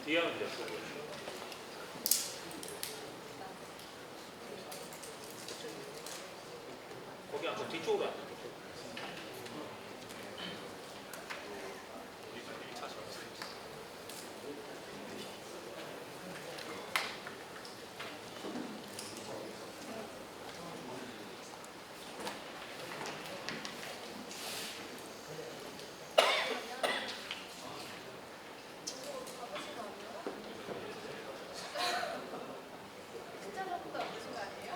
뒤에 하면 돼요. 거기 앉아. 뒤쪽으로 앉아. 진짜 바쁘다 오신 거 아니에요?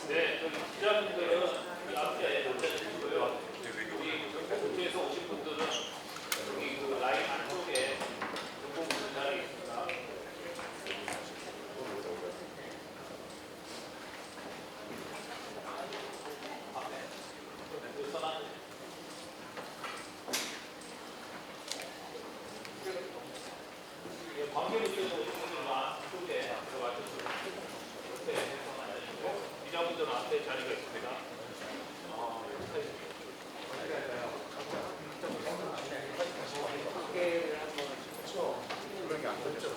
네, 저기 기자분들은 이 앞에 문자 주시고요. 여기 국회에서 오신 분들은 여기 그 라인 안쪽에 등본 붙는 자리 있습니다. 관계부에서 오신 분들은 안쪽에 들어가셔서 옆에 해서만 하시고 기자분들은 앞에 자리가 있습니다. 그런 게 안 되죠.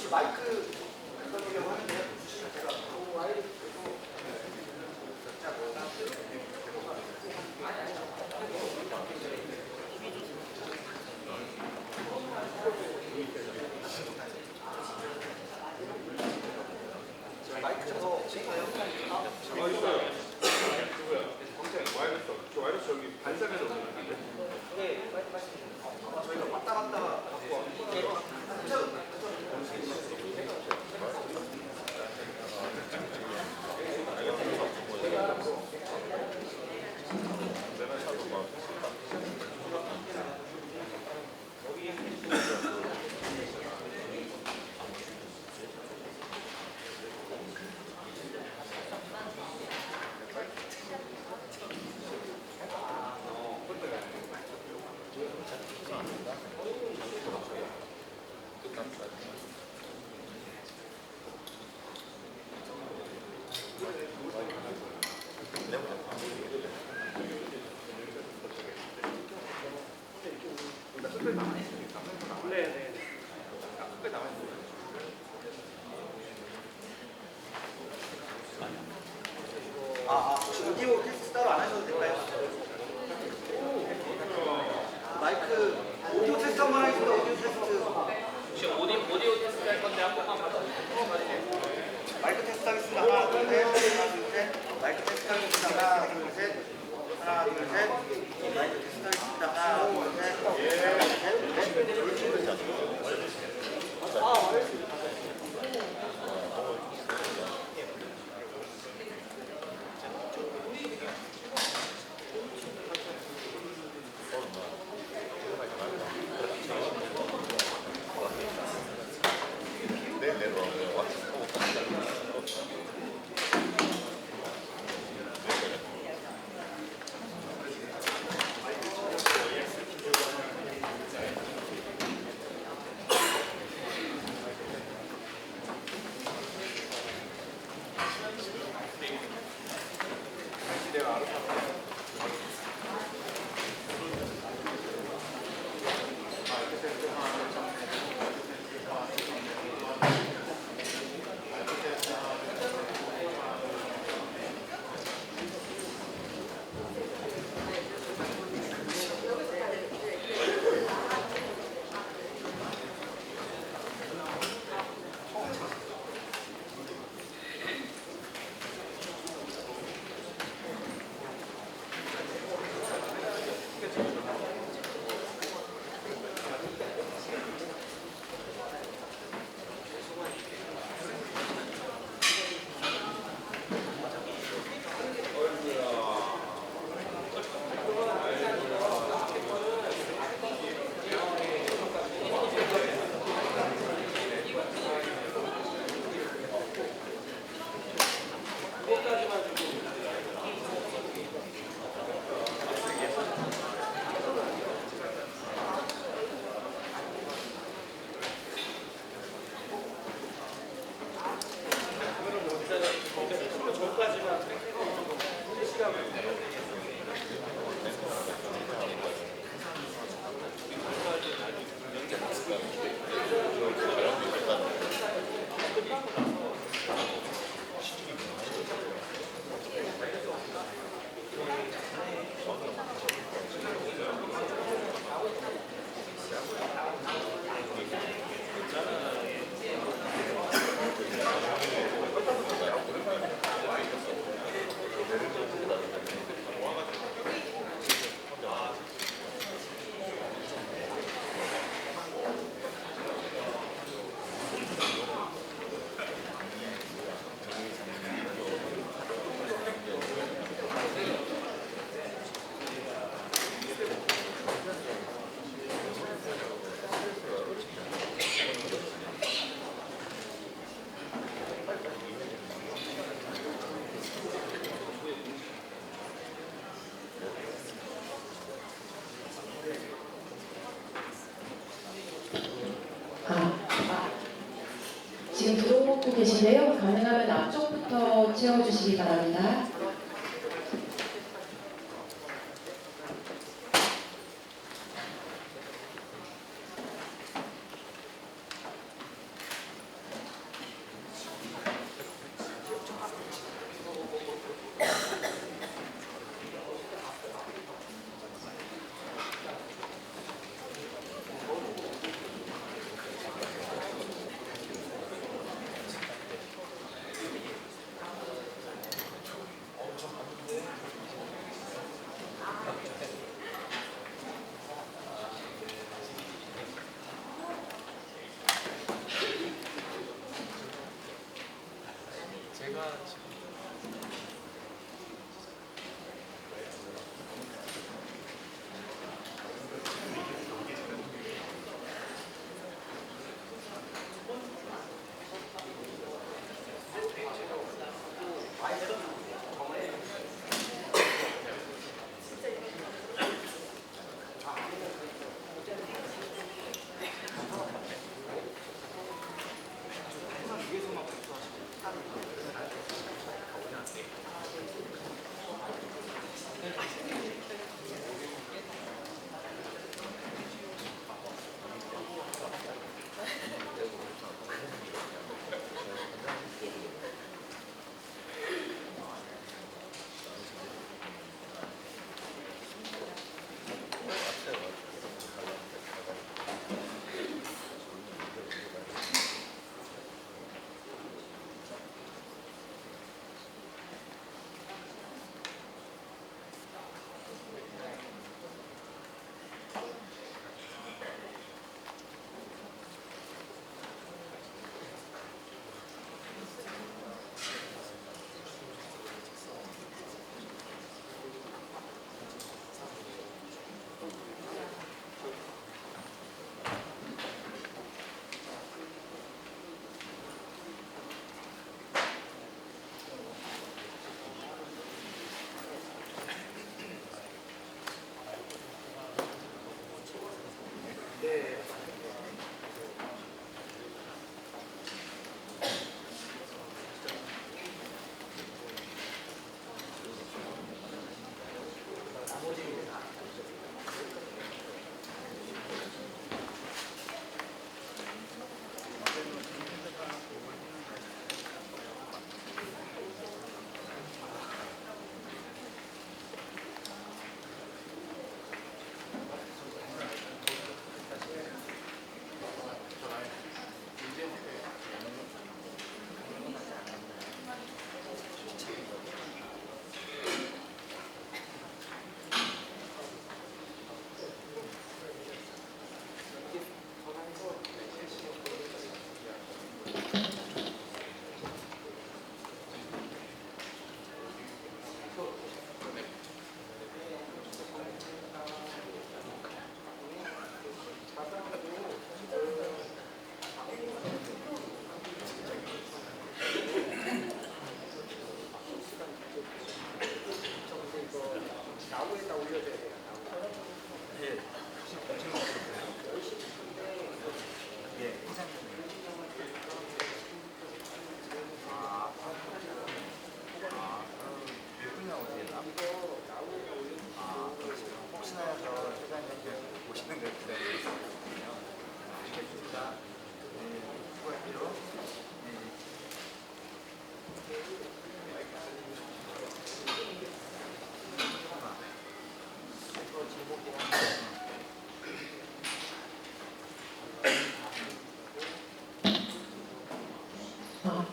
혹시 마이크 가져오려고 하는데요? 주시면 제가 마이크 저 찍어요. 저 와이러스 여기 반사면에 오는데 네, 저희가 왔다 갔다 갖고 왔는데 혹시 오디오 테스트 따로 안 하셔도 될까요? 마이크 오디오 테스트 한번 하겠습니다. 오디오 테스트. 혹시 오디오 테스트 할 건데 한 번만 봐주세요. 마이크 테스트 하겠습니다. 하나, 둘, 셋. 하나, 둘, 셋. 마이크 테스트 하겠습니다. 하나, 둘, 셋. 하나, 둘, 셋. 마이크 테스트 하겠습니다. 하나, 둘, 셋. 지금 들어오고 계신데요. 가능하면 앞쪽부터 채워주시기 바랍니다.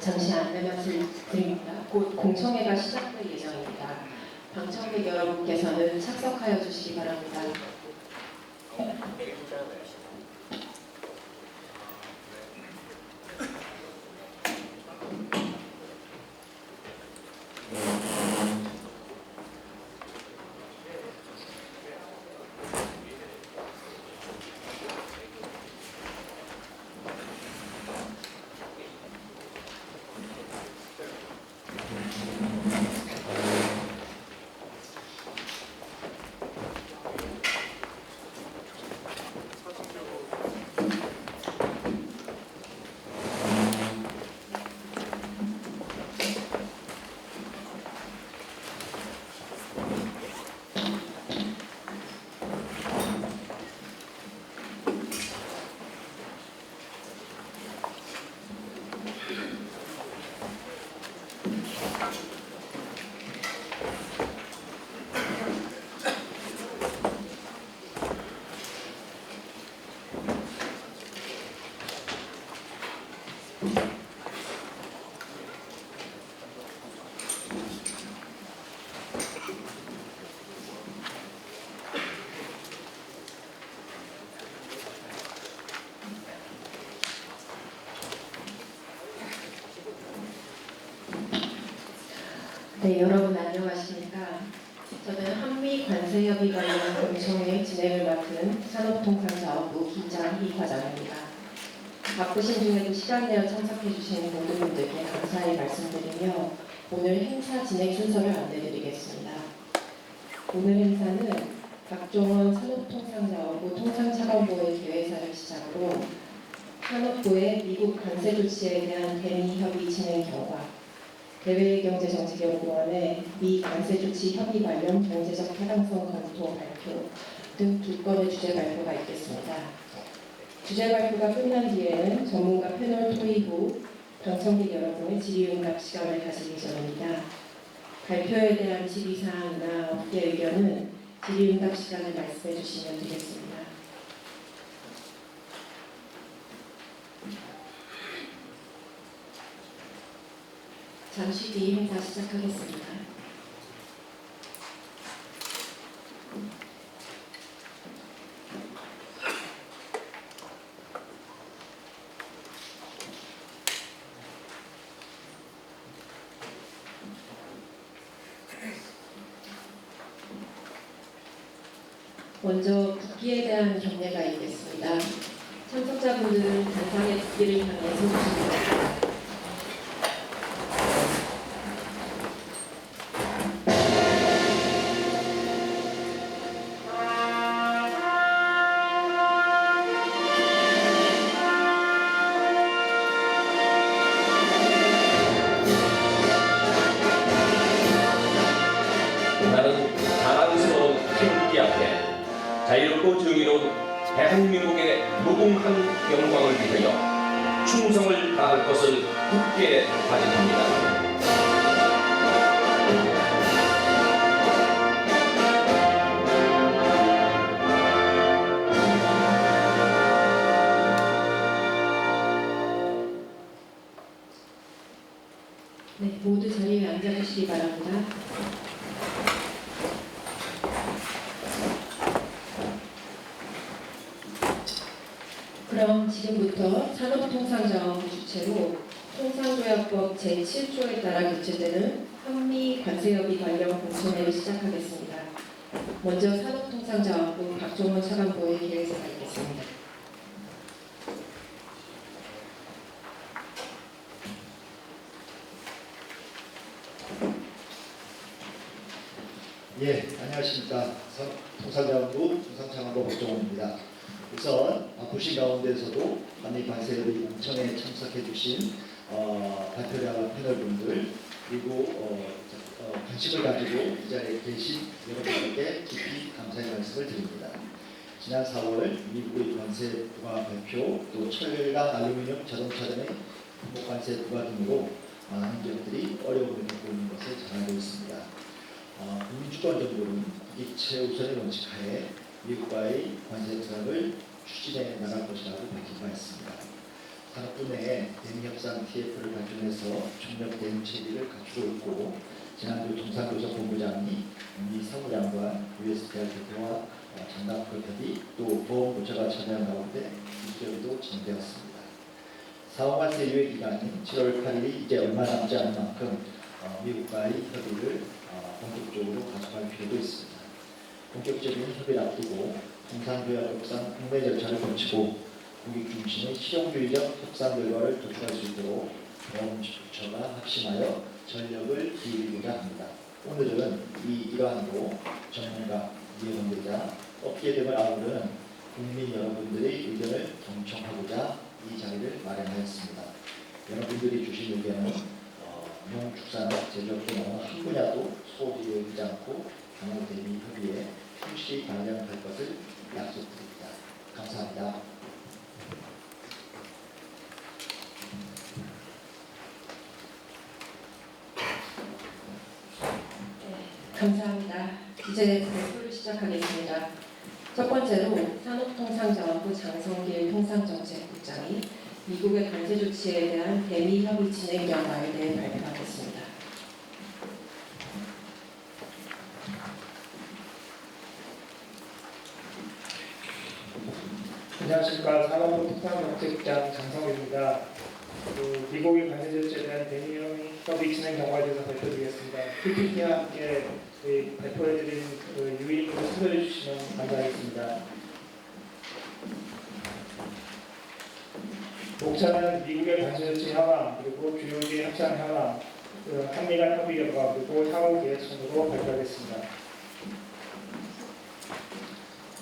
잠시 안내 말씀 드립니다. 곧 공청회가 시작될 예정입니다. 방청객 여러분께서는 착석하여 주시기 바랍니다. 네, 여러분 안녕하십니까? 저는 한미 관세협의 관련 공청회 진행을 맡은 산업통상자원부 기자 이과장입니다. 바쁘신 중에도 시간 내어 참석해 주신 모든 분들께 감사의 말씀드리며 오늘 행사 진행 순서를 안내드리겠습니다. 오늘 행사는 박종원 산업통상자원부 통상차관보의 개회사를 시작으로 산업부의 미국 관세 조치에 대한 대미 협의 진행 결과, 대외경제정책연구원의 미 관세 조치 협의 관련 경제적 타당성 검토 발표 등 2건의 주제 발표가 있겠습니다. 주제 발표가 끝난 뒤에는 전문가 패널 토의 후 방청객 여러분의 질의응답 시간을 가질 예정입니다. 발표에 대한 질의사항이나 업계 의견은 질의응답 시간을 말씀해 주시면 되겠습니다. 잠시 뒤 행사 시작하겠습니다. 먼저 국기에 대한 경례가 있겠습니다. 참석자분들은 단상의 국기를 향해 서주십니다. 나는 자랑스러운 태극기 앞에 자유롭고 정의로운 대한민국의 무궁한 영광을 위하여 충성을 다할 것을 굳게 다짐합니다. 네, 모두 자리에 앉아주시기 바랍니다. 그럼 지금부터 산업통상자원부 주체로 통상조약법 제7조에 따라 개최되는 한미 관세협의 관련 공청회를 시작하겠습니다. 먼저 산업통상자원부 박종원 차관보의 개회사가 있겠습니다. 예, 안녕하십니까. 통상자원부 통상차관보 박종원입니다. 우선 바쁘신 가운데서도 한미 관세협의 공청회에 참석해 주신 발표를 할 패널분들 그리고 관심을 가지고 이 자리에 계신 여러분들께 깊이 감사의 말씀을 드립니다. 지난 4월 미국의 관세 부과 발표 또 철강, 알루미늄, 자동차 등의 품목 관세 부과 등으로 많은 기업들이 어려움을 겪고 있는 것을 잘 알고 있습니다. 국민주권 정부는 국익 최우선의 원칙 하에 미국과의 관세 협상을 추진해 나갈 것이라고 밝힌 바 있습니다. 산업부 내에 대미협상 TF를 발전해서 총력 대응 체계를 갖추고 있고 지난주 통상교섭 본부장이 미 사무장관, USDR 대표와 장갑급 협의 또 보험부처가 참여한 가운데 이 협의도 진행되었습니다. 사후관세 유예 기간인 7월 8일이 이제 얼마 남지 않은 만큼 미국과의 협의를 본격적으로 가속할 필요도 있습니다. 본격적인 협의를 앞두고 통상조약 협상 국내 절차를 거치고 국익 중심의 실용주의적 협상 결과를 도출할 수 있도록 보험부처가 합심하여 전력을 기울이고자 합니다. 오늘은 이 일환으로 전문가, 이해관계자, 업계 등을 아우르는 국민 여러분들의 의견을 경청하고자 이 자리를 마련하였습니다. 여러분들이 주신 의견은 농축산업, 제조업 등 어느 한 분야도 소홀히 여기지 않고 향후 대미 협의에 충실히 반영할 것을 약속드립니다. 감사합니다. 감사합니다. 이제 발표를 시작하겠습니다. 첫 번째로 산업통상자원부 장성길 통상정책국장이 미국의 관세 조치에 대한 대미 협의 진행 결과에 대해 발표하겠습니다. 안녕하십니까. 산업부 통상정책국장 장성길입니다. 미국의 관세 조치에 대한 대미 협의 협의 진행 경과에 대해서 발표드리겠습니다. PPT와 함께 발표해드린 유인물을 수고해 주시면 감사하겠습니다. 목차는 미국의 관세조치 하방, 그리고 주요기의 협상 하방, 한미 간 협의 결과, 그리고 향후 계획 순으로 발표하겠습니다.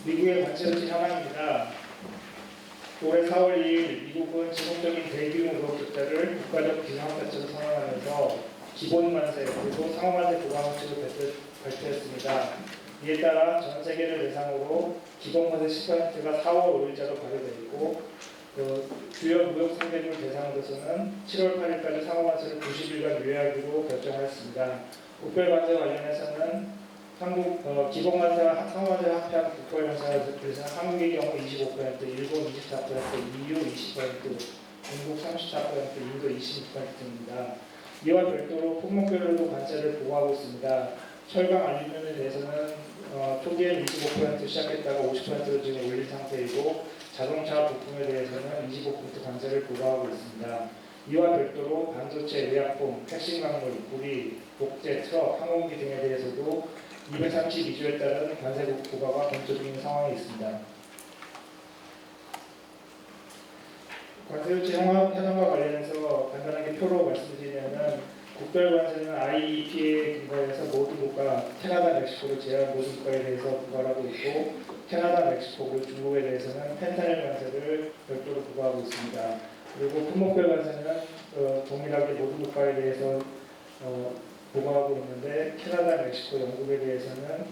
미국의 관세조치 하방입니다. 올해 4월 2일 미국은 지속적인 대규모 무역 적자를 국가적 비상사태로 선언하면서 기본 관세 그리고 상호 관세 보강 조치를 발표했습니다. 이에 따라 전 세계를 대상으로 기본 관세 10%가 4월 5일자로 발효되고 주요 무역 상대국을 대상으로서는 7월 8일까지 상호 관세를 90일간 유예하기로 결정하였습니다. 국별 관세 관련해서는 한국 기본 관세와 상호 관세를 합해한 국별 관세에서 한국의 경우 25%, 일본 24%, EU 20%, 중국 34%, 인도 26%입니다. 이와 별도로 품목별로도 관세를 부과하고 있습니다. 철강 알루미늄에 대해서는 초기엔 25% 시작했다가 50%로 지금 올린 상태이고 자동차 부품에 대해서는 25% 관세를 부과하고 있습니다. 이와 별도로 반도체, 의약품, 핵심 광물, 구리, 목재, 트럭, 항공기 등에 대해서도 232조에 따른 관세 부과가 검토 중인 상황이 있습니다. 관세조치 현황과 관련해서 간단하게 표로 말씀드리면 국별 관세는 IEPA에 근거해서 모든 국가, 캐나다, 멕시코를 제외한 모든 국가에 대해서 부과하고 있고 캐나다, 멕시코, 그리고 중국에 대해서는 펜타닐 관세를 별도로 부과하고 있습니다. 그리고 품목별 관세는 동일하게 모든 국가에 대해서 부과하고 있는데 캐나다, 멕시코, 영국에 대해서는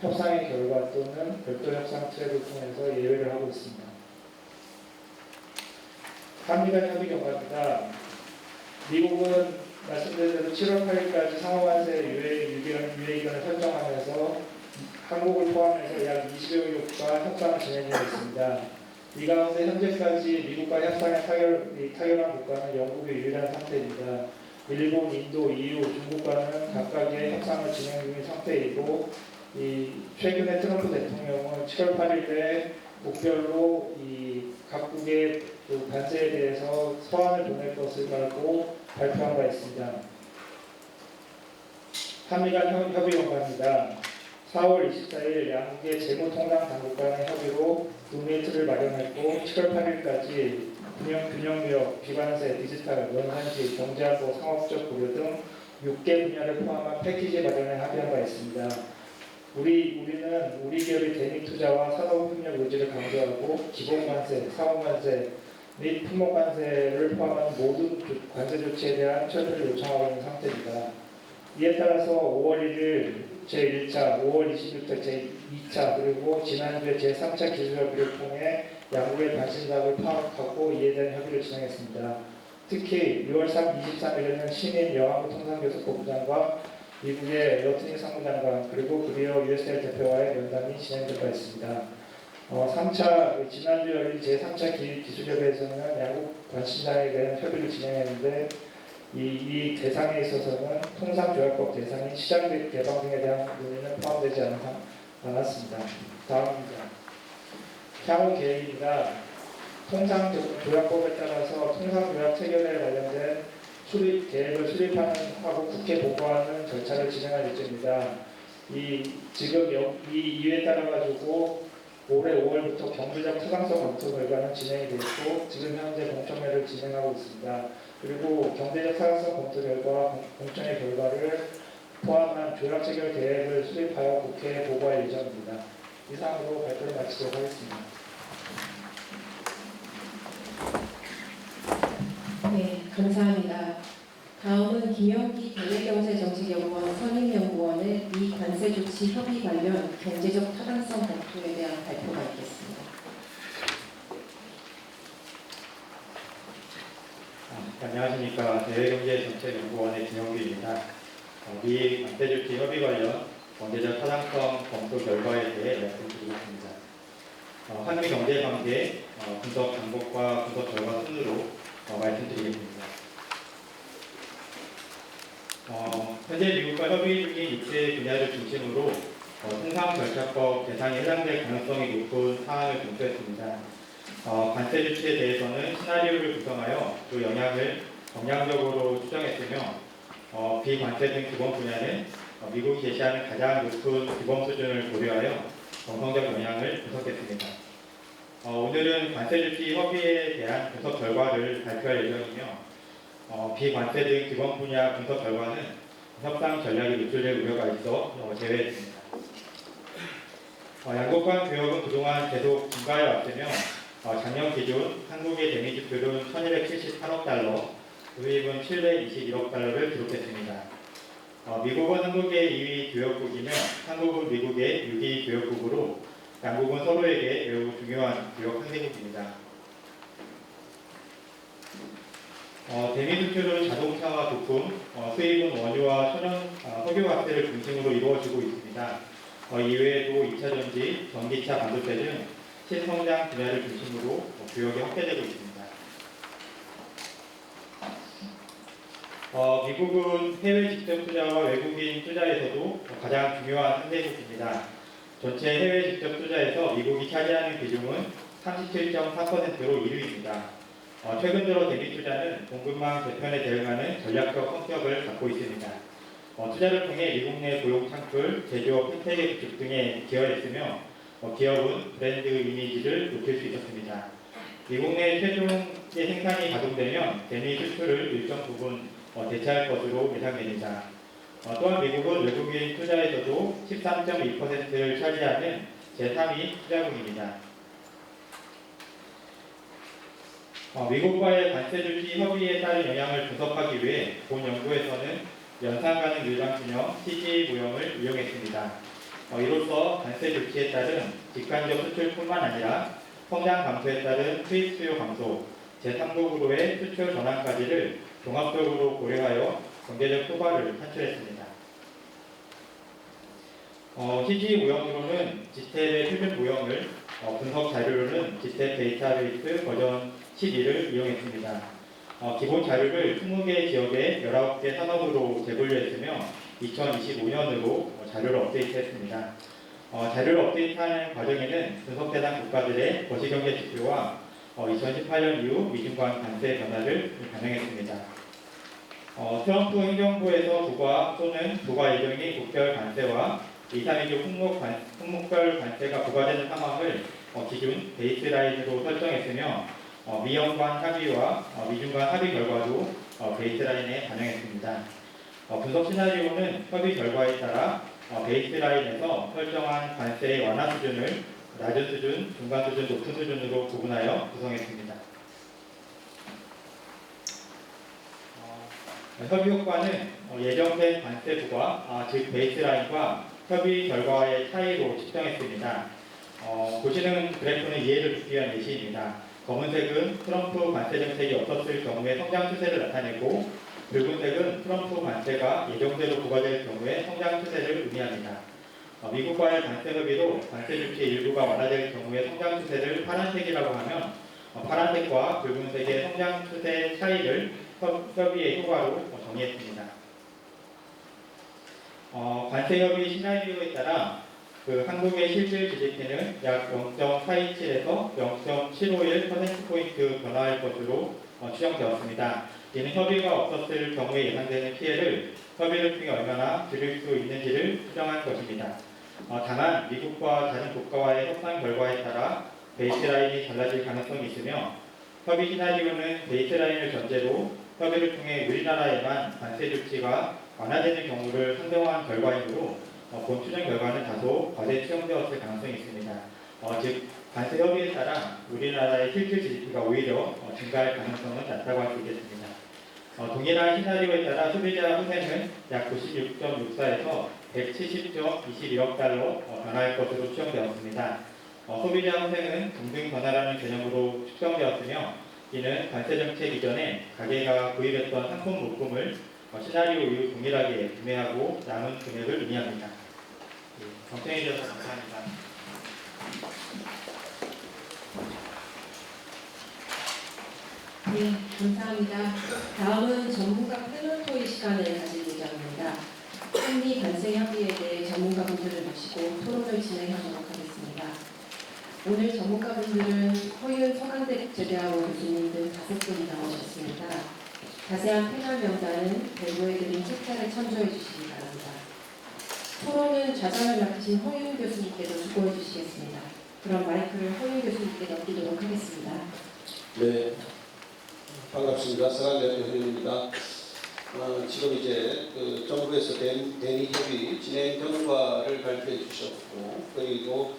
협상의 결과 또는 별도 협상 트랙을 통해서 예외를 하고 있습니다. 한미 간 협의 결과입니다. 미국은 말씀드린 대로 7월 8일까지 상호관세 유예기간을 설정하면서 한국을 포함해서 약 20여 국가 협상을 진행 중에 있습니다. 이 가운데 현재까지 미국과 협상에 타결한 국가는 영국이 유일한 상태입니다. 일본, 인도, EU, 중국과는 각각의 협상을 진행 중인 상태이고 최근에 트럼프 대통령은 7월 8일에 목별로 각국의 관세에 대해서 서한을 보낼 것을 말고 발표한 바 있습니다. 한미 간 협의 결과입니다. 4월 24일 양국의 재무통상 당국 간의 협의로 논의 틀을 마련했고 7월 8일까지 균형무역, 비관세, 디지털, 원산지, 경제안보, 상업적 고려 등 6개 분야를 포함한 패키지 마련에 합의한 바 있습니다. 우리는 우리 기업의 대미 투자와 산업협력 의지를 강조하고 기본관세, 상호관세 및 품목관세를 포함한 모든 관세 조치에 대한 철회를 요청하고 있는 상태입니다. 이에 따라서 5월 1일 제1차, 5월 20일 제2차 그리고 지난주에 제3차 기술협의를 통해 양국의 관심사를 파악하고 이에 대한 협의를 진행했습니다. 특히 6월 23일에는 신인 영안부 통상교섭부 부장과 미국의 러트니 상무장관 그리고 그리어 USL 대표와의 면담이 진행된 바 있습니다. 3차 지난주 열린 제3차 기술협의에서는 양국 관심사에 대한 협의를 진행했는데 이 대상에 있어서는 통상조약법 대상인 시장 개방 등에 대한 논의는 포함되지 않았습니다. 다음입니다. 향후 계획입니다. 통상조약법에 따라서 통상조약 체결에 관련된 수립 계획을 수립하는 하고 국회 보고하는 절차를 진행할 예정입니다. 지금 이 이유에 따라 가지고 올해 5월부터 경제적 타당성 검토 결과는 진행이 됐고 지금 현재 공청회를 진행하고 있습니다. 그리고 경제적 타당성 검토 결과 공청회 결과를 포함한 조약 체결 계획을 수립하여 국회에 보고할 예정입니다. 이상으로 발표를 마치도록 하겠습니다. 네, 감사합니다. 다음은 김영기 대외경제정책연구원 선임연구원의 미 관세조치 협의 관련 경제적 타당성 검토에 대한 발표가 있겠습니다. 안녕하십니까. 대외경제정책연구원의 김영규입니다. 미 관세조치 협의 관련 경제적 타당성 검토 결과에 대해 말씀드리겠습니다. 한미 경제관계 분석 방법과 분석 결과 순으로 말씀드리겠습니다. 현재 미국과 협의 중인 6개 분야를 중심으로 통상절차법 대상에 해당될 가능성이 높은 사안을 검토했습니다. 관세 조치에 대해서는 시나리오를 구성하여 그 영향을 정량적으로 추정했으며 비관세 등 기본 분야는 미국이 제시하는 가장 높은 기본 수준을 고려하여 정성적 영향을 분석했습니다. 오늘은 관세 주치 협의에 대한 분석 결과를 발표할 예정이며 비관세 등 기본 분야 분석 결과는 협상 전략이 노출될 우려가 있어 제외했습니다. 양국 간 교역은 그동안 계속 증가해 왔으며 작년 기준 한국의 대미 지출은 1,278억 달러, 수입은 721억 달러를 기록했습니다. 미국은 한국의 2위 교역국이며 한국은 미국의 6위 교역국으로 양국은 서로에게 매우 중요한 교역 상대국입니다. 대미 수출은 자동차와 부품, 수입은 원유와 석유화재를 중심으로 이루어지고 있습니다. 이외에도 2차 전지, 전기차, 반도체 등 신성장 분야를 중심으로 교역이 확대되고 있습니다. 미국은 해외 직접 투자와 외국인 투자에서도 가장 중요한 상대국입니다. 전체 해외 직접 투자에서 미국이 차지하는 비중은 37.4%로 1위입니다. 최근 들어 대미 투자는 공급망 재편에 대응하는 전략적 성격을 갖고 있습니다. 투자를 통해 미국 내 고용 창출, 제조업 생태계 구축 등에 기여했으며 기업은 브랜드 이미지를 높일 수 있었습니다. 미국 내 최종의 생산이 가동되면 대미 수출을 일정 부분 대체할 것으로 예상됩니다. 또한 미국은 외국인 투자에서도 13.2%를 차지하는 제3위 투자국입니다. 미국과의 관세 주치 협의에 따른 영향을 분석하기 위해 본 연구에서는 연산 가능 유랑균형 CG 모형을 이용했습니다. 이로써 관세 조치에 따른 직간접 수출뿐만 아니라 성장 감소에 따른 수입 수요 감소, 제3국으로의 수출 전환까지를 종합적으로 고려하여 경제적 효과를 산출했습니다. CG 모형으로는 지스텝의 표준 모형을, 분석 자료로는 지스텝 데이터베이스 버전 12를 이용했습니다. 기본 자료를 20개 지역의 19개 산업으로 재분류했으며 2025년으로 자료를 업데이트했습니다. 자료를 업데이트하는 과정에는 분석 대상 국가들의 거시경제 지표와 2018년 이후 미중 간 관세 변화를 반영했습니다. 트럼프 행정부에서 부과 또는 부과 예정인 국별 관세와 2, 3위조 품목별 관세가 부과되는 상황을 기준 베이스라인으로 설정했으며 미연 간 합의와 미중 간 합의 결과도 베이스라인에 반영했습니다. 분석 시나리오는 협의 결과에 따라 베이스라인에서 설정한 관세의 완화 수준을 낮은 수준, 중간 수준, 높은 수준으로 구분하여 구성했습니다. 협의 효과는 예정된 관세 부과, 즉 베이스라인과 협의 결과의 차이로 측정했습니다. 보시는 그래프는 이해를 돕기 위한 예시입니다. 검은색은 트럼프 관세 정책이 없었을 경우의 성장 추세를 나타내고 붉은색은 트럼프 관세가 예정대로 부과될 경우의 성장 추세를 의미합니다. 미국과의 관세 협의로 관세 조치 일부가 완화될 경우의 성장 추세를 파란색이라고 하면 파란색과 붉은색의 성장 추세 차이를 협의의 효과로 정의했습니다. 관세 협의 시나리오에 따라 한국의 실질 GDP는 약 0.427에서 0.751%포인트 변화할 것으로 추정되었습니다. 이는 협의가 없었을 경우에 예상되는 피해를 협의를 통해 얼마나 줄일 수 있는지를 추정한 것입니다. 다만 미국과 다른 국가와의 협상 결과에 따라 베이스라인이 달라질 가능성이 있으며 협의 시나리오는 베이스라인을 전제로 협의를 통해 우리나라에만 관세 조치가 완화되는 경우를 상정한 결과이므로 본 추정 결과는 다소 과대 추정되었을 가능성이 있습니다. 즉 관세 협의에 따라 우리나라의 실질 GDP가 오히려 증가할 가능성은 낮다고 할 수 있겠습니다. 동일한 시나리오에 따라 소비자 후세는 약 96.64에서 170.21억 달러 변화할 것으로 추정되었습니다. 소비자 후세는 동등 변화라는 개념으로 측정되었으며 이는 관세 정책 이전에 가게가 구입했던 상품 물품을 시나리오 이후 동일하게 구매하고 남은 금액을 의미합니다. 경청해 주셔서 감사합니다. 네, 감사합니다. 다음은 전문가 패널 토의 시간을 가질 예정입니다. 한미 관세 협의에 대해 전문가분들을 모시고 토론을 진행하도록 하겠습니다. 오늘 전문가분들은 허윤 서강대 국제대학원 교수님 등 5분이 나오셨습니다. 자세한 패널 명단은 배부해 드린 책자를 참조해 주시기 바랍니다. 토론은 좌장을 맡으신 허윤 교수님께서 주도해 주시겠습니다. 그럼 마이크를 허윤 교수님께 넘기도록 하겠습니다. 네, 반갑습니다. 사랑대표 허윤입니다. 지금 이제 그 정부에서 대미 협의 진행 결과를 발표해 주셨고, 그리고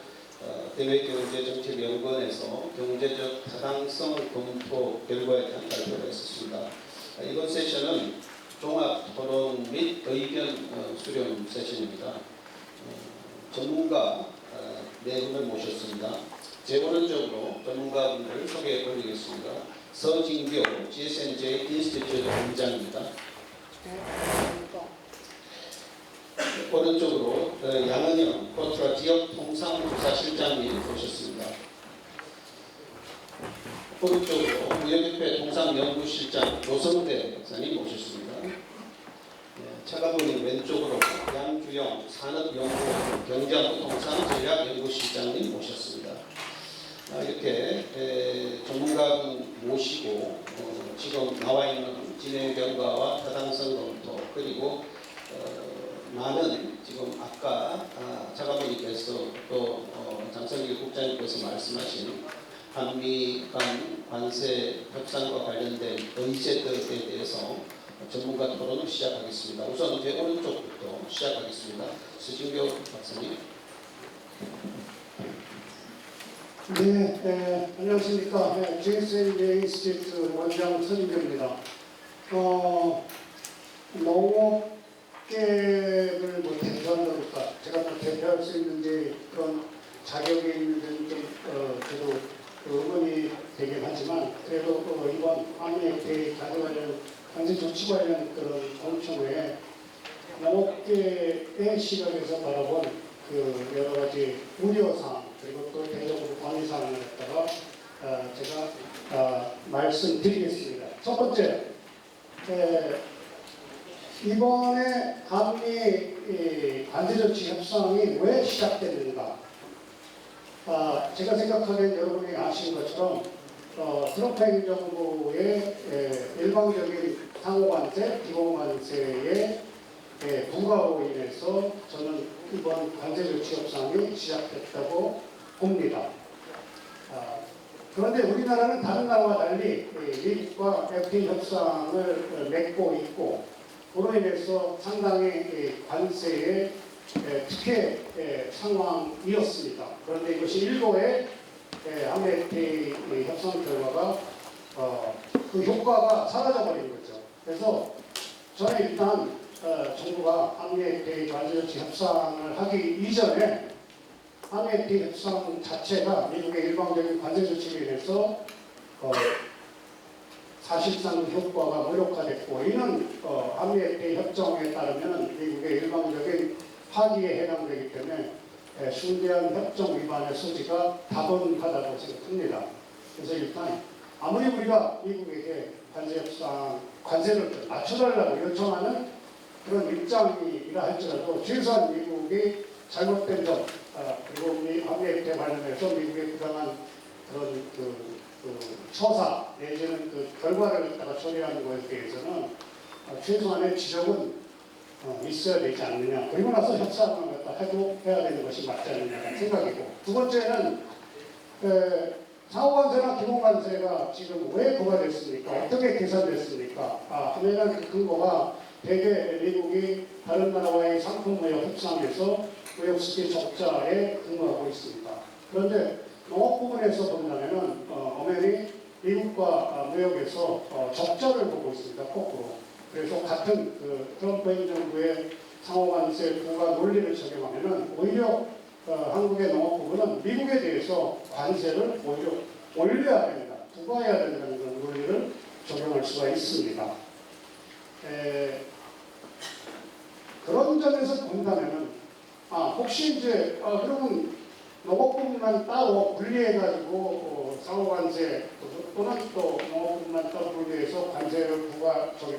대외경제정책연구원에서 경제적 타당성 검토 결과에 대한 발표를 했었습니다. 이번 세션은 종합 토론 및 의견 수렴 세션입니다. 전문가 네 분을 모셨습니다. 제 오른쪽으로 전문가분을 소개해 드리겠습니다. 서진교 GSNJ 인스티튜트 본부장입니다. 오른쪽으로 양은영 코트라 지역 통상조사실장님 모셨습니다. 오른쪽으로 무역협회 통상연구실장 노성대 박사님 모셨습니다. 차가분이 왼쪽으로 양주영 산업연구원 경제안보통상전략연구실장님 모셨습니다. 이렇게 전문가분 모시고 지금 나와 있는 진행 결과와 타당성 검토, 그리고 많은 지금 아까 차관님께서 또 장성길 국장님께서 말씀하신 한미 간 관세 협상과 관련된 의제들에 대해서 전문가 토론을 시작하겠습니다. 우선 제 오른쪽부터 시작하겠습니다. 서진교 박사님. 네, 안녕하십니까. GSNJ 인스티튜트 원장 서진교입니다. 농업계를 뭐 대표한다니까 제가 뭐 대표할 수 있는지 그런 자격이 있는지는 좀 저도 의문이 되긴 하지만, 그래도 이번 한미FTA 가져가려는 관세 조치 관련 그런 공청회에 농업계의 시각에서 바라본 그 여러 가지 우려사항, 그리고 또 대적으로 건의사항을 갖다가 제가 말씀드리겠습니다. 첫 번째, 이번에 한미 관세조치 협상이 왜 시작됐는가? 제가 생각하기엔 여러분이 아시는 것처럼 트럼프 행정부의 일방적인 상호관세, 비공관세의 부과로 인해서 저는 이번 관세조치 협상이 시작됐다고 봅니다. 그런데 우리나라는 다른 나라와 달리 미국과 FTA 협상을 맺고 있고, 그로 인해서 상당히 관세에 특혜 상황이었습니다. 그런데 이것이 일고의 한미 FTA 협상 결과가 그 효과가 사라져버린 거죠. 그래서 저는 일단 정부가 한미 FTA 관세조치 협상을 하기 이전에 한미 FTA 협상 자체가 미국의 일방적인 관세조치로 인해서 사실상 효과가 무력화됐고, 이는 한미 FTA 협정에 따르면 미국의 일방적인 파기에 해당되기 때문에 순대한 협정 위반의 소지가 다분하다고 생각합니다. 그래서 일단 아무리 우리가 미국에게 관세를 좀 낮춰달라고 요청하는 그런 입장이라 할지라도 최소한 미국이 잘못된 점, 그리고 한미 FTA 관련해서 미국의 부당한 그런 처사 내지는 그 결과를 갖다가 처리하는 것에 대해서는 최소한의 지적은 있어야 되지 않느냐. 그리고 나서 협상을 갖다 해야 되는 것이 맞지 않느냐는 생각이고, 두 번째는 상호관세나 기본관세가 지금 왜 부과됐습니까? 어떻게 계산됐습니까? 하면은 그 근거가 대개 미국이 다른 나라와의 상품 무역 협상에서 무역 수지 적자에 근거하고 있습니다. 그런데 농업 부분에서 본다면은 엄연히 미국과 무역에서 적자를 보고 있습니다. 거꾸로. 그래서 같은 트럼프 행정부의 상호관세 부과 논리를 적용하면은 오히려 한국의 농업 부분은 미국에 대해서 관세를 오히려 올려야 된다, 부과해야 된다는 그런 논리를 적용할 수가 있습니다. 그런 점에서 본다면은 혹시 이제 그러면 농업부분만 따로 분리해가지고 상호관세 또는 또 농업부분만 따로 분리해서 관세를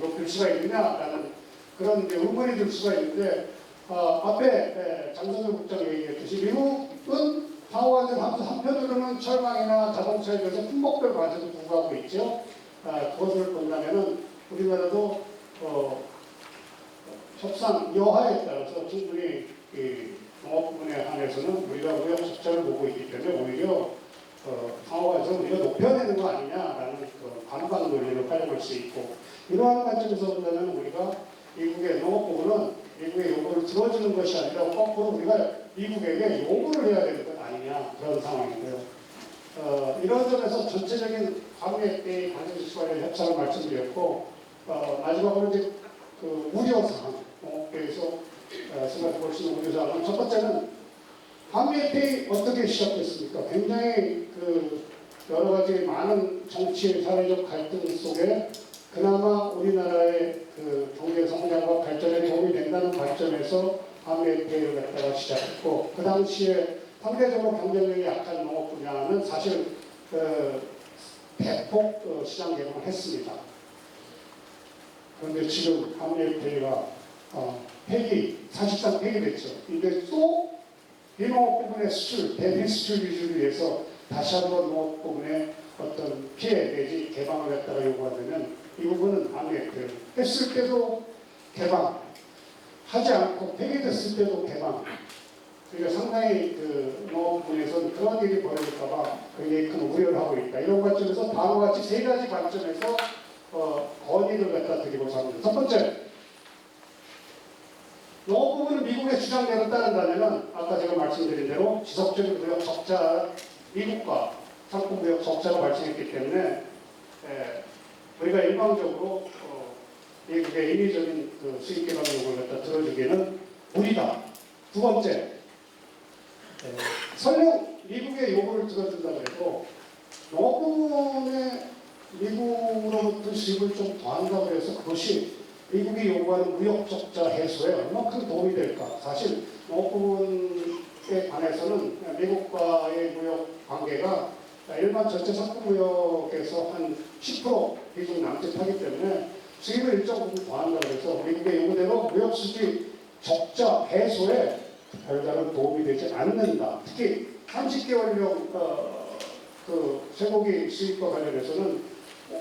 높일 수가 있느냐라는 그런 이제 의문이 들 수가 있는데, 앞에 장성철 국장이 얘기했듯이 미국은 상호관세 한편으로는 철강이나 자동차에 대해서 품목별 관세도 부과하고 있죠. 그것을 본다면은 우리나라도 협상 여하에 따라서 충분히 이 농업 부분에 한해서는 우리가 무역 적자를 보고 있기 때문에 오히려 상호에서 우리가 높여내는 거 아니냐라는 그 반반 논리를 활용할 수 있고, 이러한 관점에서 본다면 우리가 미국의 농업 부분은 미국의 요구를 들어주는 것이 아니라 거꾸로 우리가 미국에게 요구를 해야 되는 것 아니냐, 그런 상황이고요. 이런 점에서 전체적인 관계의 관계지수 관련 협상을 말씀드렸고, 마지막으로 이제 그 우려사항, 농업계에서 생각해 볼 수 있는 우려사항은, 첫 번째는 한미회의 어떻게 시작됐습니까? 굉장히 그 여러 가지 많은 정치, 사회적 갈등 속에 그나마 우리나라의 그 경제 성장과 발전에 도움이 된다는 관점에서 한미회의를 갖다가 시작했고, 그 당시에 상대적으로 경쟁력이 약한 농업 분야는 사실 대폭 시장 개방을 했습니다. 그런데 지금 한미회의가 사실상 폐기됐죠. 근데 또 이 농업 부분의 수출, 대비 수출 위주를 위해서 다시 한번 농업 부분의 어떤 피해 내지 개방을 갖다가 요구하면, 이 부분은 한미회의를 했을 때도 개방, 하지 않고 폐기됐을 때도 개방. 그러니까 상당히 그 농업 부분에서는 그런 일이 벌어질까봐 굉장히 큰 우려를 하고 있다. 이런 관점에서 다음과 같이 세 가지 관점에서 건의를 갖다 드리고자 합니다. 첫 번째, 농업 부분은 미국의 주장대로 따른다면 아까 제가 말씀드린 대로 지속적인 무역 적자, 미국과 상품 무역 적자가 발생했기 때문에 우리가 일방적으로 미국의 인위적인 그 수익 개방 요구를 갖다 들어주기에는 무리다. 두 번째, 설령 미국의 요구를 들어준다고 해도 농업 부분에 미국으로부터 수입을 좀 더한다고 해서 그것이 미국이 요구하는 무역 적자 해소에 얼마큼 도움이 될까? 사실 농업 부분에 관해서는 미국과의 무역 관계가 일반 전체 상품 무역에서 한 10% 비중 남짓하기 때문에 수입을 일정 부분 더한다고 해서 미국의 요구대로 무역 수지 적자 해소에 별다른 도움이 되지 않는다. 특히 30개월령 그 쇠고기 수입과 관련해서는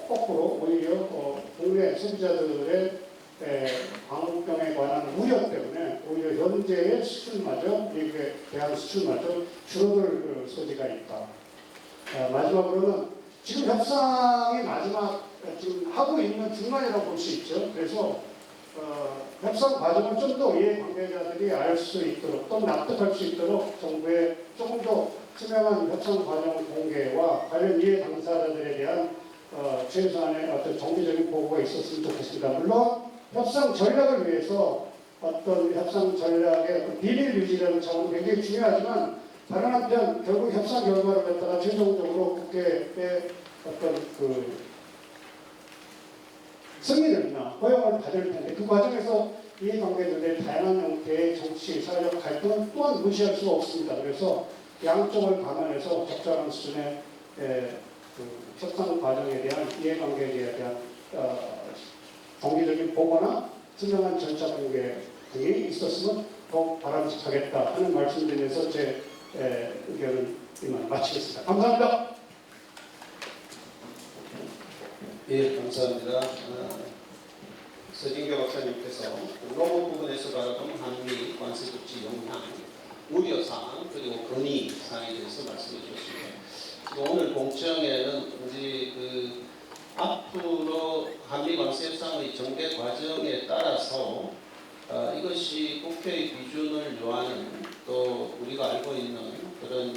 거꾸로 오히려 국내 소비자들의 방역병에 관한 우려 때문에 오히려 현재의 수출마저, 미국에 대한 수출마저 줄어들 소지가 있다. 마지막으로는 지금 협상이 마지막 지금 하고 있는 중간이라고 볼 수 있죠. 그래서 협상 과정을 좀 더 이해 관계자들이 알 수 있도록 또 납득할 수 있도록 정부의 조금 더 투명한 협상 과정 공개와 관련 이해 당사자들에 대한 최소한의 어떤 정기적인 보고가 있었으면 좋겠습니다. 물론 협상 전략을 위해서 어떤 협상 전략의 어떤 비밀 유지라는 차원은 굉장히 중요하지만, 다른 한편 결국 협상 결과를 갖다가 최종적으로 국회의 어떤 그 승인을나 허용을 받을 텐데, 그 과정에서 이해관계자들의 다양한 형태의 정치, 사회적 갈등은 또한 무시할 수가 없습니다. 그래서 양쪽을 감안해서 적절한 수준의 그 협상 과정에 대한 이해관계에 대한 정기적인 보고나 투명한 절차 공개 등이 있었으면 더욱 바람직하겠다 하는 말씀드리면서 제 의견을 이만 마치겠습니다. 감사합니다. 예, 감사합니다. 서진교 박사님께서 농업 부분에서 바라본 한미 관세 조치 영향, 우려사항, 그리고 건의사항에 대해서 말씀해 주셨습니다. 오늘 공청회는 이제 그 앞으로 한미 관세 협상의 전개 과정에 따라서 이것이 국회의 기준을 요하는, 또 우리가 알고 있는 그런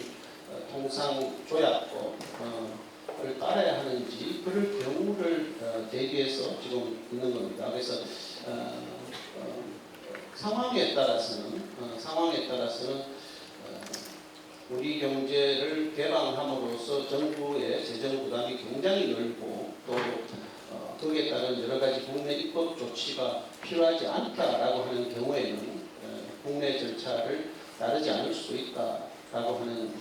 통상 조약법을 따라야 하는지, 그럴 경우를 대비해서 지금 있는 겁니다. 그래서 상황에 따라서는 우리 경제를 개방함으로써 정부의 재정 부담이 굉장히 늘고, 또 거기에 따른 여러 가지 국내 입법 조치가 필요하지 않다라고 하는 경우에는 국내 절차를 따르지 않을 수도 있다라고 하는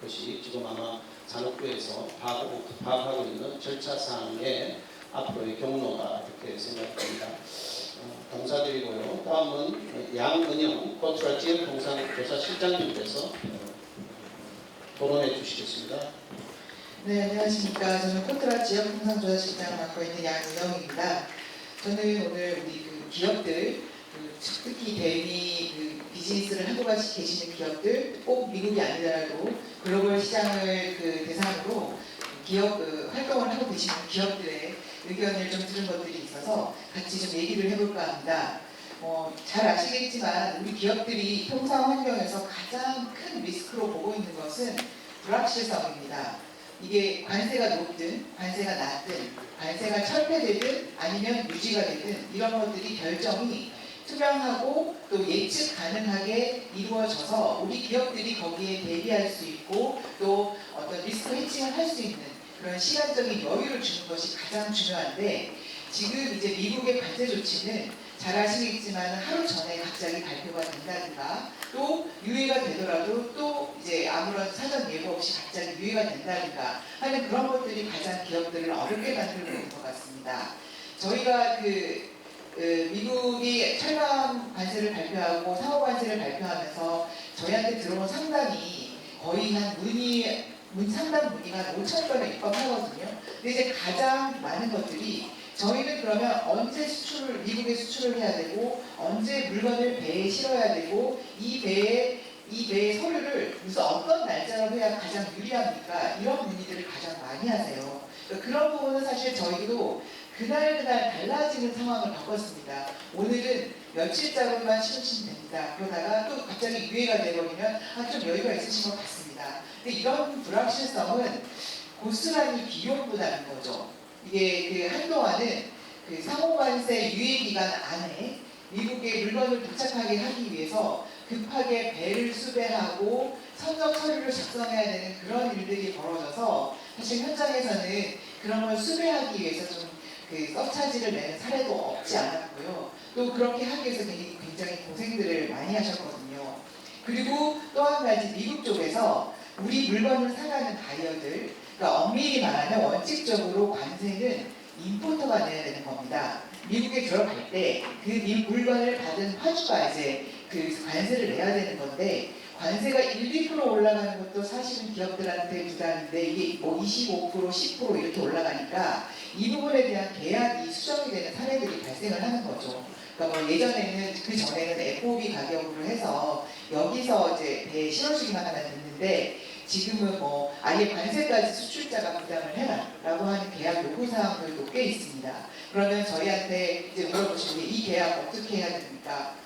것이 지금 아마 산업부에서 파악하고 있는 절차상의 앞으로의 경로다, 이렇게 생각합니다. 감사드리고요. 다음은 양은영 코트라 지역통상조사실장님께서 토론해 주시겠습니다. 네, 안녕하십니까. 저는 코트라 지역통상조사실장을 맡고 있는 양은영입니다. 저는 오늘 우리 그 기업들, 특히 대미 비즈니스를 하고 계시는 기업들, 꼭 미국이 아니더라도 글로벌 시장을 대상으로 기업 활동을 하고 계시는 기업들의 의견을 좀 들은 것들이 있어서 같이 좀 얘기를 해볼까 합니다. 잘 아시겠지만 우리 기업들이 통상 환경에서 가장 큰 리스크로 보고 있는 것은 불확실성입니다. 이게 관세가 높든 관세가 낮든 관세가 철폐되든 아니면 유지가 되든 이런 것들이 결정이 투명하고 또 예측 가능하게 이루어져서 우리 기업들이 거기에 대비할 수 있고 또 어떤 리스크 해칭을 할 수 있는 그런 시간적인 여유를 주는 것이 가장 중요한데, 지금 이제 미국의 관세 조치는 잘 아시겠지만 하루 전에 갑자기 발표가 된다든가 또 유예가 되더라도 또 이제 아무런 사전 예고 없이 갑자기 유예가 된다든가 하는 그런 것들이 가장 기업들을 어렵게 만들고 있는 것 같습니다. 저희가 미국이 철강 관세를 발표하고 상호 관세를 발표하면서 저희한테 들어온 상담이 거의 한 상담 문의가 5,000건에 입법하거든요. 근데 이제 가장 많은 것들이 저희는 그러면 언제 미국에 수출을 해야 되고 언제 물건을 배에 실어야 되고 이 배의 서류를 무슨 어떤 날짜로 해야 가장 유리합니까? 이런 문의들을 가장 많이 하세요. 그런 부분은 사실 저희도 그날 달라지는 상황을 바꿨습니다. 오늘은 며칠자로만 실으시면 됩니다. 그러다가 또 갑자기 유예가 되버리면 좀 여유가 있으신 것 같습니다. 근데 이런 불확실성은 고스란히 비용 부담인 거죠. 이게 한동안은 상호관세 유예 기간 안에 미국에 물건을 도착하게 하기 위해서 급하게 배를 수배하고 선적 서류를 작성해야 되는 그런 일들이 벌어져서 사실 현장에서는 그런 걸 수배하기 위해서 좀 서차지를 내는 사례도 없지 않았고요. 또 그렇게 하기 위해서 굉장히 고생들을 많이 하셨거든요. 그리고 또 한 가지 미국 쪽에서 우리 물건을 사가는 바이어들, 그러니까 엄밀히 말하면 원칙적으로 관세는 임포터가 내야 되는 겁니다. 미국에 들어갈 때 그 물건을 받은 화주가 이제 관세를 내야 되는 건데, 관세가 1, 2% 올라가는 것도 사실은 기업들한테 부담인데 이게 25%, 10% 이렇게 올라가니까 이 부분에 대한 계약이 수정이 되는 사례들이 발생을 하는 거죠. 그러니까 예전에는 전에는 FOB 가격으로 해서 여기서 이제 배에 실어주기만 하면 됐는데 지금은 아예 관세까지 수출자가 부담을 해라라고 하는 계약 요구 사항들도 꽤 있습니다. 그러면 저희한테 이제 물어보시는 게 이 계약 어떻게 해야 됩니까?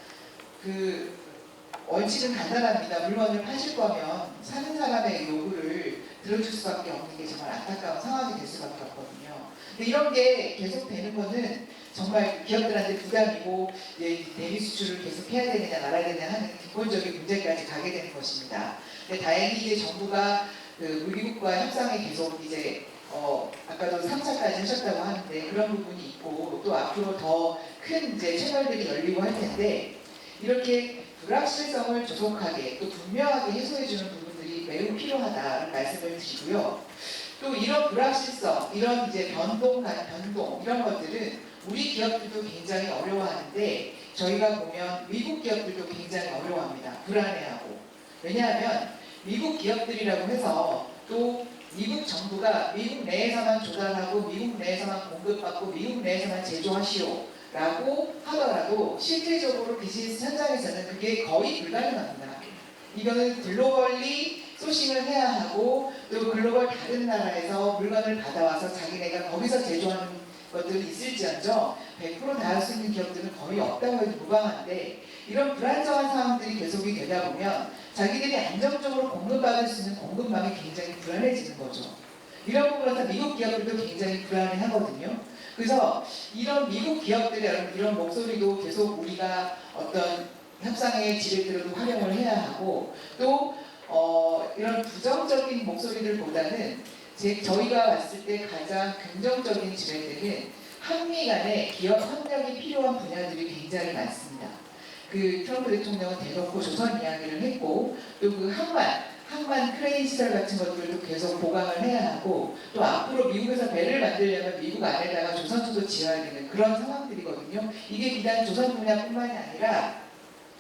원칙은 간단합니다. 물건을 파실 거면 사는 사람의 요구를 들어줄 수밖에 없는 게 정말 안타까운 상황이 될 수밖에 없거든요. 근데 이런 게 계속 되는 거는 정말 기업들한테 부담이고 대리 수출을 계속 해야 되느냐 말아야 되느냐 하는 기본적인 문제까지 가게 되는 것입니다. 근데 다행히 이제 정부가 미국과 협상에 계속 이제 아까도 3차까지 하셨다고 하는데 그런 부분이 있고 또 앞으로 더 큰 이제 채널들이 열리고 할 텐데 이렇게 불확실성을 조속하게 또 분명하게 해소해주는 부분들이 매우 필요하다는 말씀을 드리고요. 또 이런 불확실성, 이런 이제 변동 이런 것들은 우리 기업들도 굉장히 어려워하는데 저희가 보면 미국 기업들도 굉장히 어려워합니다. 불안해하고. 왜냐하면 미국 기업들이라고 해서 또 미국 정부가 미국 내에서만 조달하고 미국 내에서만 공급받고 미국 내에서만 제조하시오 라고 하더라도 실질적으로 비즈니스 현장에서는 그게 거의 불가능합니다. 이거는 글로벌리 소싱을 해야 하고 또 글로벌 다른 나라에서 물건을 받아와서 자기네가 거기서 제조하는 것들이 있을지언정 100% 다 할 수 있는 기업들은 거의 없다고 해도 무방한데 이런 불안정한 상황들이 계속이 되다 보면 자기들이 안정적으로 공급받을 수 있는 공급망이 굉장히 불안해지는 거죠. 이런 부분에서 미국 기업들도 굉장히 불안해하거든요. 그래서 이런 미국 기업들의 이런 목소리도 계속 우리가 어떤 협상의 지렛대로도 활용을 해야 하고 또 이런 부정적인 목소리들보다는 저희가 봤을 때 가장 긍정적인 지렛대는 한미 간의 기업 협력이 필요한 분야들이 굉장히 많습니다. 트럼프 대통령은 대놓고 조선 이야기를 했고 또 항만 크레인 시설 같은 것들도 계속 보강을 해야 하고 또 앞으로 미국에서 배를 만들려면 미국 안에다가 조선소도 지어야 되는 그런 상황들이거든요. 이게 비단 조선 분야뿐만이 아니라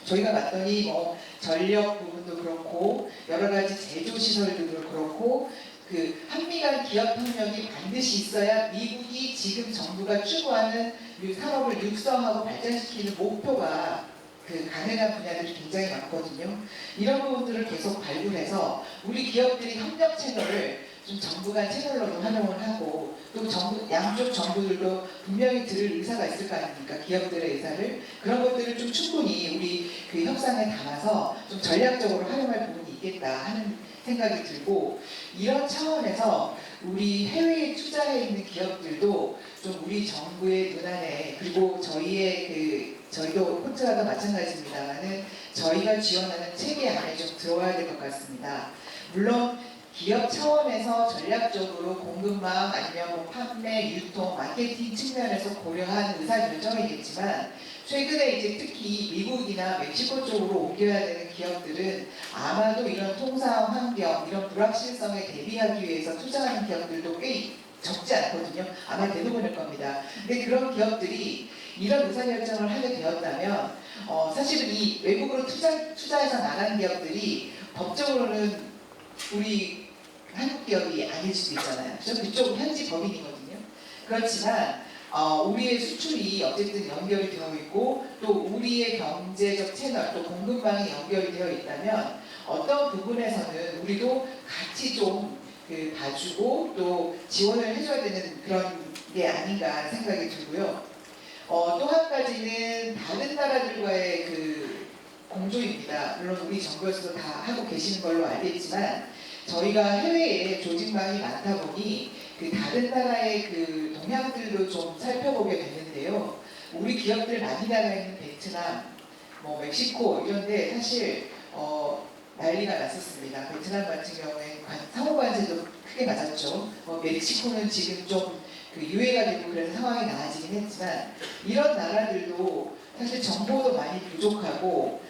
저희가 봤더니 전력 부분도 그렇고 여러 가지 제조 시설들도 그렇고 그 한미 간 기업 협력이 반드시 있어야 미국이 지금 정부가 추구하는 산업을 육성하고 발전시키는 목표가 그 가능한 분야들이 굉장히 많거든요. 이런 부분들을 계속 발굴해서 우리 기업들이 협력 채널을 좀 정부 간 채널로도 활용을 하고 또 양쪽 정부들도 분명히 들을 의사가 있을 거 아닙니까? 기업들의 의사를 그런 것들을 좀 충분히 우리 그 협상에 담아서 좀 전략적으로 활용할 부분이 있겠다 하는 생각이 들고 이런 차원에서 우리 해외에 투자해 있는 기업들도 좀 우리 정부의 눈안에 그리고 저희도 코트라도 마찬가지입니다만은 저희가 지원하는 체계 안에 좀 들어와야 될 것 같습니다. 물론 기업 차원에서 전략적으로 공급망 아니면 뭐 판매, 유통, 마케팅 측면에서 고려한 의사결정이겠지만 최근에 이제 특히 미국이나 멕시코 쪽으로 옮겨야 되는 기업들은 아마도 이런 통상 환경, 이런 불확실성에 대비하기 위해서 투자하는 기업들도 꽤 적지 않거든요. 아마 대부분일 겁니다. 근데 그런 기업들이 이런 의사결정을 하게 되었다면 사실은 이 외국으로 투자해서 나가는 기업들이 법적으로는 우리 한국 기업이 아닐 수도 있잖아요. 그쪽 현지 법인이거든요. 그렇지만 우리의 수출이 어쨌든 연결이 되어 있고 또 우리의 경제적 채널 또 공급망이 연결이 되어 있다면 어떤 부분에서는 우리도 같이 좀 봐주고 또 지원을 해줘야 되는 그런 게 아닌가 생각이 들고요. 또 한 가지는 다른 나라들과의 그 공조입니다. 물론 우리 정부에서도 다 하고 계시는 걸로 알겠지만 저희가 해외에 조직망이 많다 보니 그 다른 나라의 그 동향들도 좀 살펴보게 됐는데요. 우리 기업들 많이 나가 있는 베트남, 뭐 멕시코 이런데 사실 난리가 났었습니다. 베트남 같은 경우에 상호관세도 크게 맞았죠. 멕시코는 지금 좀 유예가 되고 그래서 상황이 나아지긴 했지만 이런 나라들도 사실 정보도 많이 부족하고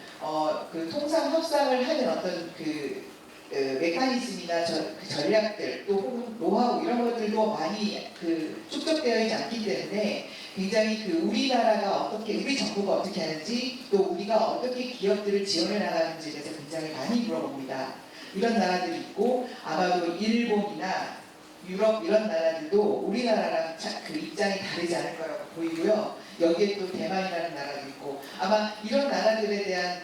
그 통상 협상을 하는 어떤 메커니즘이나 전략들 또 혹은 노하우 이런 것들도 많이 축적되어 있지 않기 때문에 굉장히 우리나라가 우리 정부가 어떻게 하는지 또 우리가 어떻게 기업들을 지원해 나가는지에 대해서 굉장히 많이 물어봅니다. 이런 나라들이 있고 아마도 일본이나 유럽 이런 나라들도 우리나라랑 입장이 다르지 않을 거라고 보이고요. 여기에 또 대만이라는 나라도 있고 아마 이런 나라들에 대한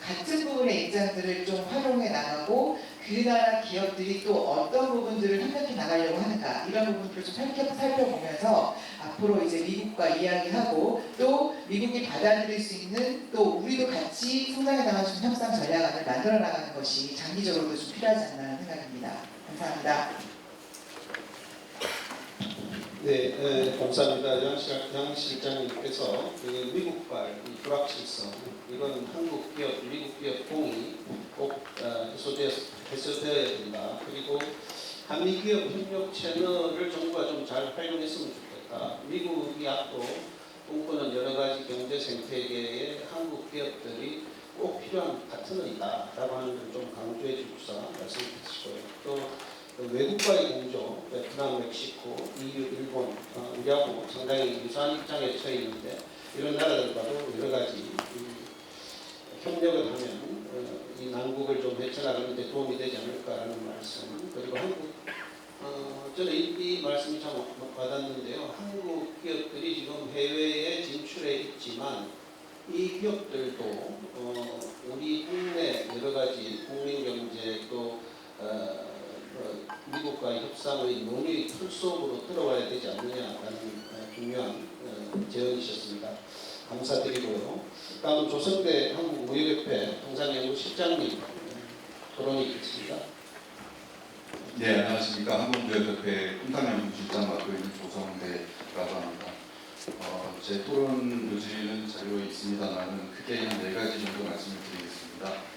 같은 부분의 입장들을 좀 활용해 나가고 그 나라 기업들이 또 어떤 부분들을 협력해 나가려고 하는가 이런 부분들을 좀 살펴보면서 앞으로 이제 미국과 이야기하고 또 미국이 받아들일 수 있는 또 우리도 같이 성장해 나갈 수 있는 협상 전략안을 만들어 나가는 것이 장기적으로도 좀 필요하지 않나 하는 생각입니다. 감사합니다. 네, 감사합니다. 양 실장님께서 미국발 불확실성, 이건 한국 기업, 미국 기업 공이 꼭 해소되어야 된다. 그리고 한미 기업 협력 채널을 정부가 좀 잘 활용했으면 좋겠다. 미국이 앞으로 꿈꾸는 여러 가지 경제 생태계에 한국 기업들이 꼭 필요한 파트너이다라고 하는 걸 좀 강조해 주셔서 말씀 주시고요. 또 외국과의 공조, 베트남, 멕시코, EU, 일본, 우리하고 상당히 유사한 입장에 처해 있는데 이런 나라들과도 여러 가지 협력을 하면 이 난국을 좀 헤쳐나가는 데 도움이 되지 않을까라는 말씀. 그리고 한국, 저는 이 말씀이 참 와닿는데요. 한국 기업들이 지금 해외에 진출해 있지만 이 기업들도 우리 국내 여러 가지 국민경제 또 미국과의 협상의 논의 틀 속으로 들어와야 되지 않느냐라는 중요한 제언이셨습니다. 감사드리고요. 다음 조선대 한국무역협회 통상연구실장님 토론이 있겠습니다. 네, 안녕하십니까. 한국무역협회 통상연구실장 맡고 있는 조성대라고 합니다. 제 토론 요지는 자료에 있습니다만 크게 한 4가지 정도 말씀을 드리겠습니다.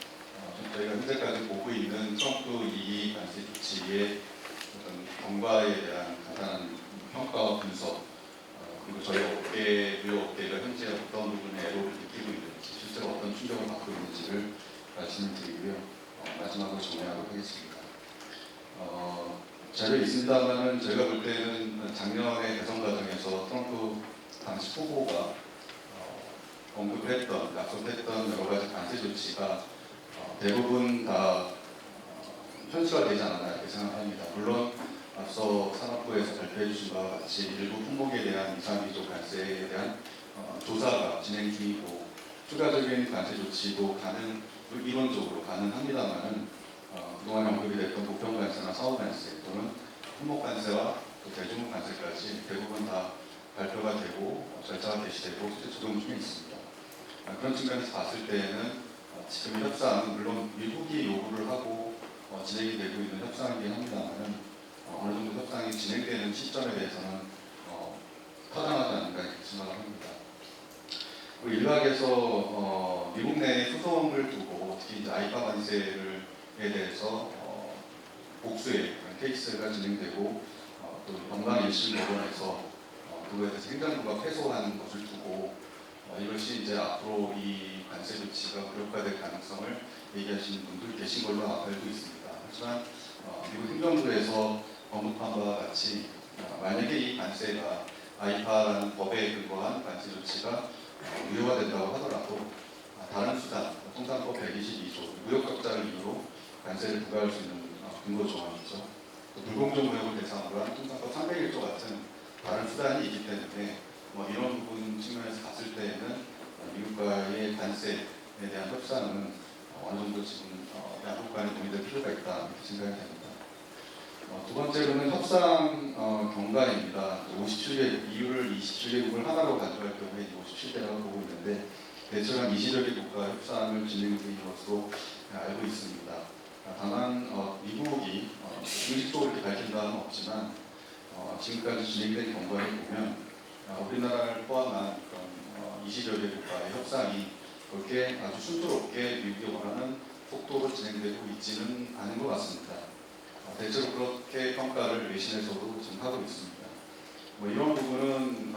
저희가 현재까지 보고 있는 트럼프 2기 관세 조치의 어떤 경과에 대한 간단한 평가와 분석, 그리고 저희 무역업계가 현재 어떤 부분에 애로를 느끼고 있는지, 실제로 어떤 충격을 받고 있는지를 말씀드리고요. 마지막으로 정리하도록 하겠습니다. 자료에 있습니다만 저희가 볼 때는 작년에 대선 과정에서 트럼프 당시 후보가 언급했던, 약속했던 여러 가지 관세 조치가 대부분 다 현실화되지 않았나 이렇게 생각합니다. 물론 앞서 산업부에서 발표해 주신 바와 같이 일부 품목에 대한 이상비조 관세에 대한 조사가 진행 중이고 추가적인 관세 조치도 이론적으로 가능합니다만은 그동안 언급이 됐던 보편 관세나 사업 관세 또는 품목 관세와 또 대중국 관세까지 대부분 다 발표가 되고 절차가 개시되고 실제 적용 중에 있습니다. 그런 측면에서 봤을 때에는 지금 협상은 물론 미국이 요구를 하고 진행이 되고 있는 협상이긴 합니다만은 어느 정도 협상이 진행되는 시점에 대해서는 타당하지 않을까 이렇게 생각을 합니다. 그리고 일각에서 미국 내에 소송을 두고 특히 이제 아이파 관세에 대해서 복수의 케이스가 진행되고 또 연방 1심 법원에서 그거에 대해서 행정부가 패소하는 것을 두고 이것이 이제 앞으로 이 관세 조치가 무력화될 가능성을 얘기하시는 분들 계신 걸로 알고 있습니다. 하지만 미국 행정부에서 언급한 바와 같이 만약에 이 관세가 아이파라는 법에 근거한 관세 조치가 무효화된다고 하더라도 다른 수단, 통상법 122조 무역적자를 이유로 관세를 부과할 수 있는 근거 조항이죠. 또 불공정 무역을 대상으로 한 통상법 301조 같은 다른 수단이 있기 때문에 이런 부분 측면에서 봤을 때에는 미국과의 관세에 대한 협상은 어느 정도 지금 양국 간에 논의될 필요가 있다 이렇게 생각이 됩니다. 두 번째로는 협상 경과입니다. 57개, EU를 27개국을 하나로 가져갈 경우에 57개라고 보고 있는데 대체로 한 20여 개 국가 협상을 진행 중인 것으로 알고 있습니다. 다만 미국이 공식적으로 이렇게 밝힌 바는 없지만 지금까지 진행된 경과를 보면 우리나라를 포함한 20여 개 국가의 협상이 그렇게 아주 순조롭게 미국이 원하는 속도로 진행되고 있지는 않은 것 같습니다. 대체로 그렇게 평가를 외신에서도 지금 하고 있습니다. 이런 부분은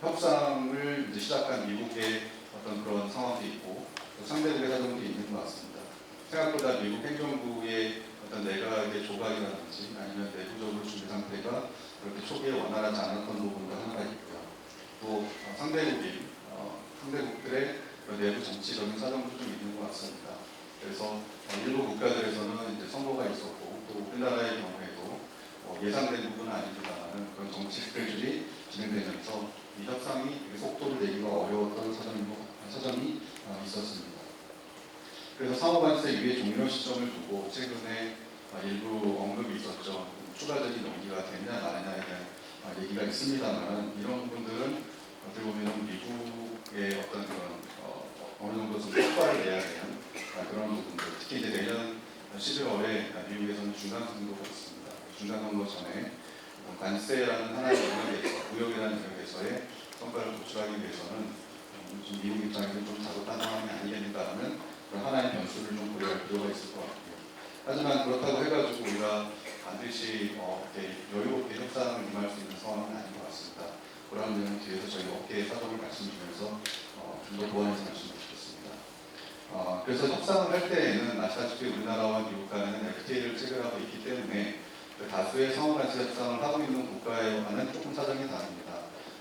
협상을 이제 시작한 미국의 어떤 그런 상황도 있고 상대국의 사정도 있는 것 같습니다. 생각보다 미국 행정부의 어떤 내각의 조각이라든지 아니면 내부적으로 준비 상태가 그렇게 초기에 원활하지 않았던 부분도 하나가 있고요. 또 상대국들의 내부 정치적인 사정도 좀 있는 것 같습니다. 그래서 일부 국가들에서는 이제 선거가 있었고 또 우리나라의 경우에도 예상된 부분은 아닙니다만 그런 정치 스케줄이 진행되면서 이 협상이 속도를 내기가 어려웠던 사정이 있었습니다. 그래서 상호관세 유예 종료 시점을 두고 최근에 일부 언급이 있었죠. 추가적인 연기가 되느냐 마느냐에 대한 얘기가 있습니다만 이런 부분들은 어떻게 보면 미국의 어떤 그런 어느 정도 좀 효과를 내야 되는 그런 부분들, 특히 이제 내년 11월에 미국에서는 중간선거가 있습니다. 중간선거 전에 관세라는 하나의 영역에서, 무역이라는 영역에서의 성과를 도출하기 위해서는 좀 미국 입장에서 좀 다급한 상황이 아니겠는가라는 그런 하나의 변수를 좀 고려할 필요가 있을 것 같고요. 하지만 그렇다고 해가지고 우리가 반드시 이렇게 여유롭게 협상을 임할 수 있는 상황은 아닌 것 같습니다. 그런 점은 뒤에서 저희 업계의 사정을 말씀드리면서 좀 더 보완해서 말씀드리겠습니다. 그래서 협상을 할 때에는 아시다시피 우리나라와 미국 간에는 FTA를 체결하고 있기 때문에 다수의 상호관세 협상을 하고 있는 국가와는 조금 사정이 다릅니다.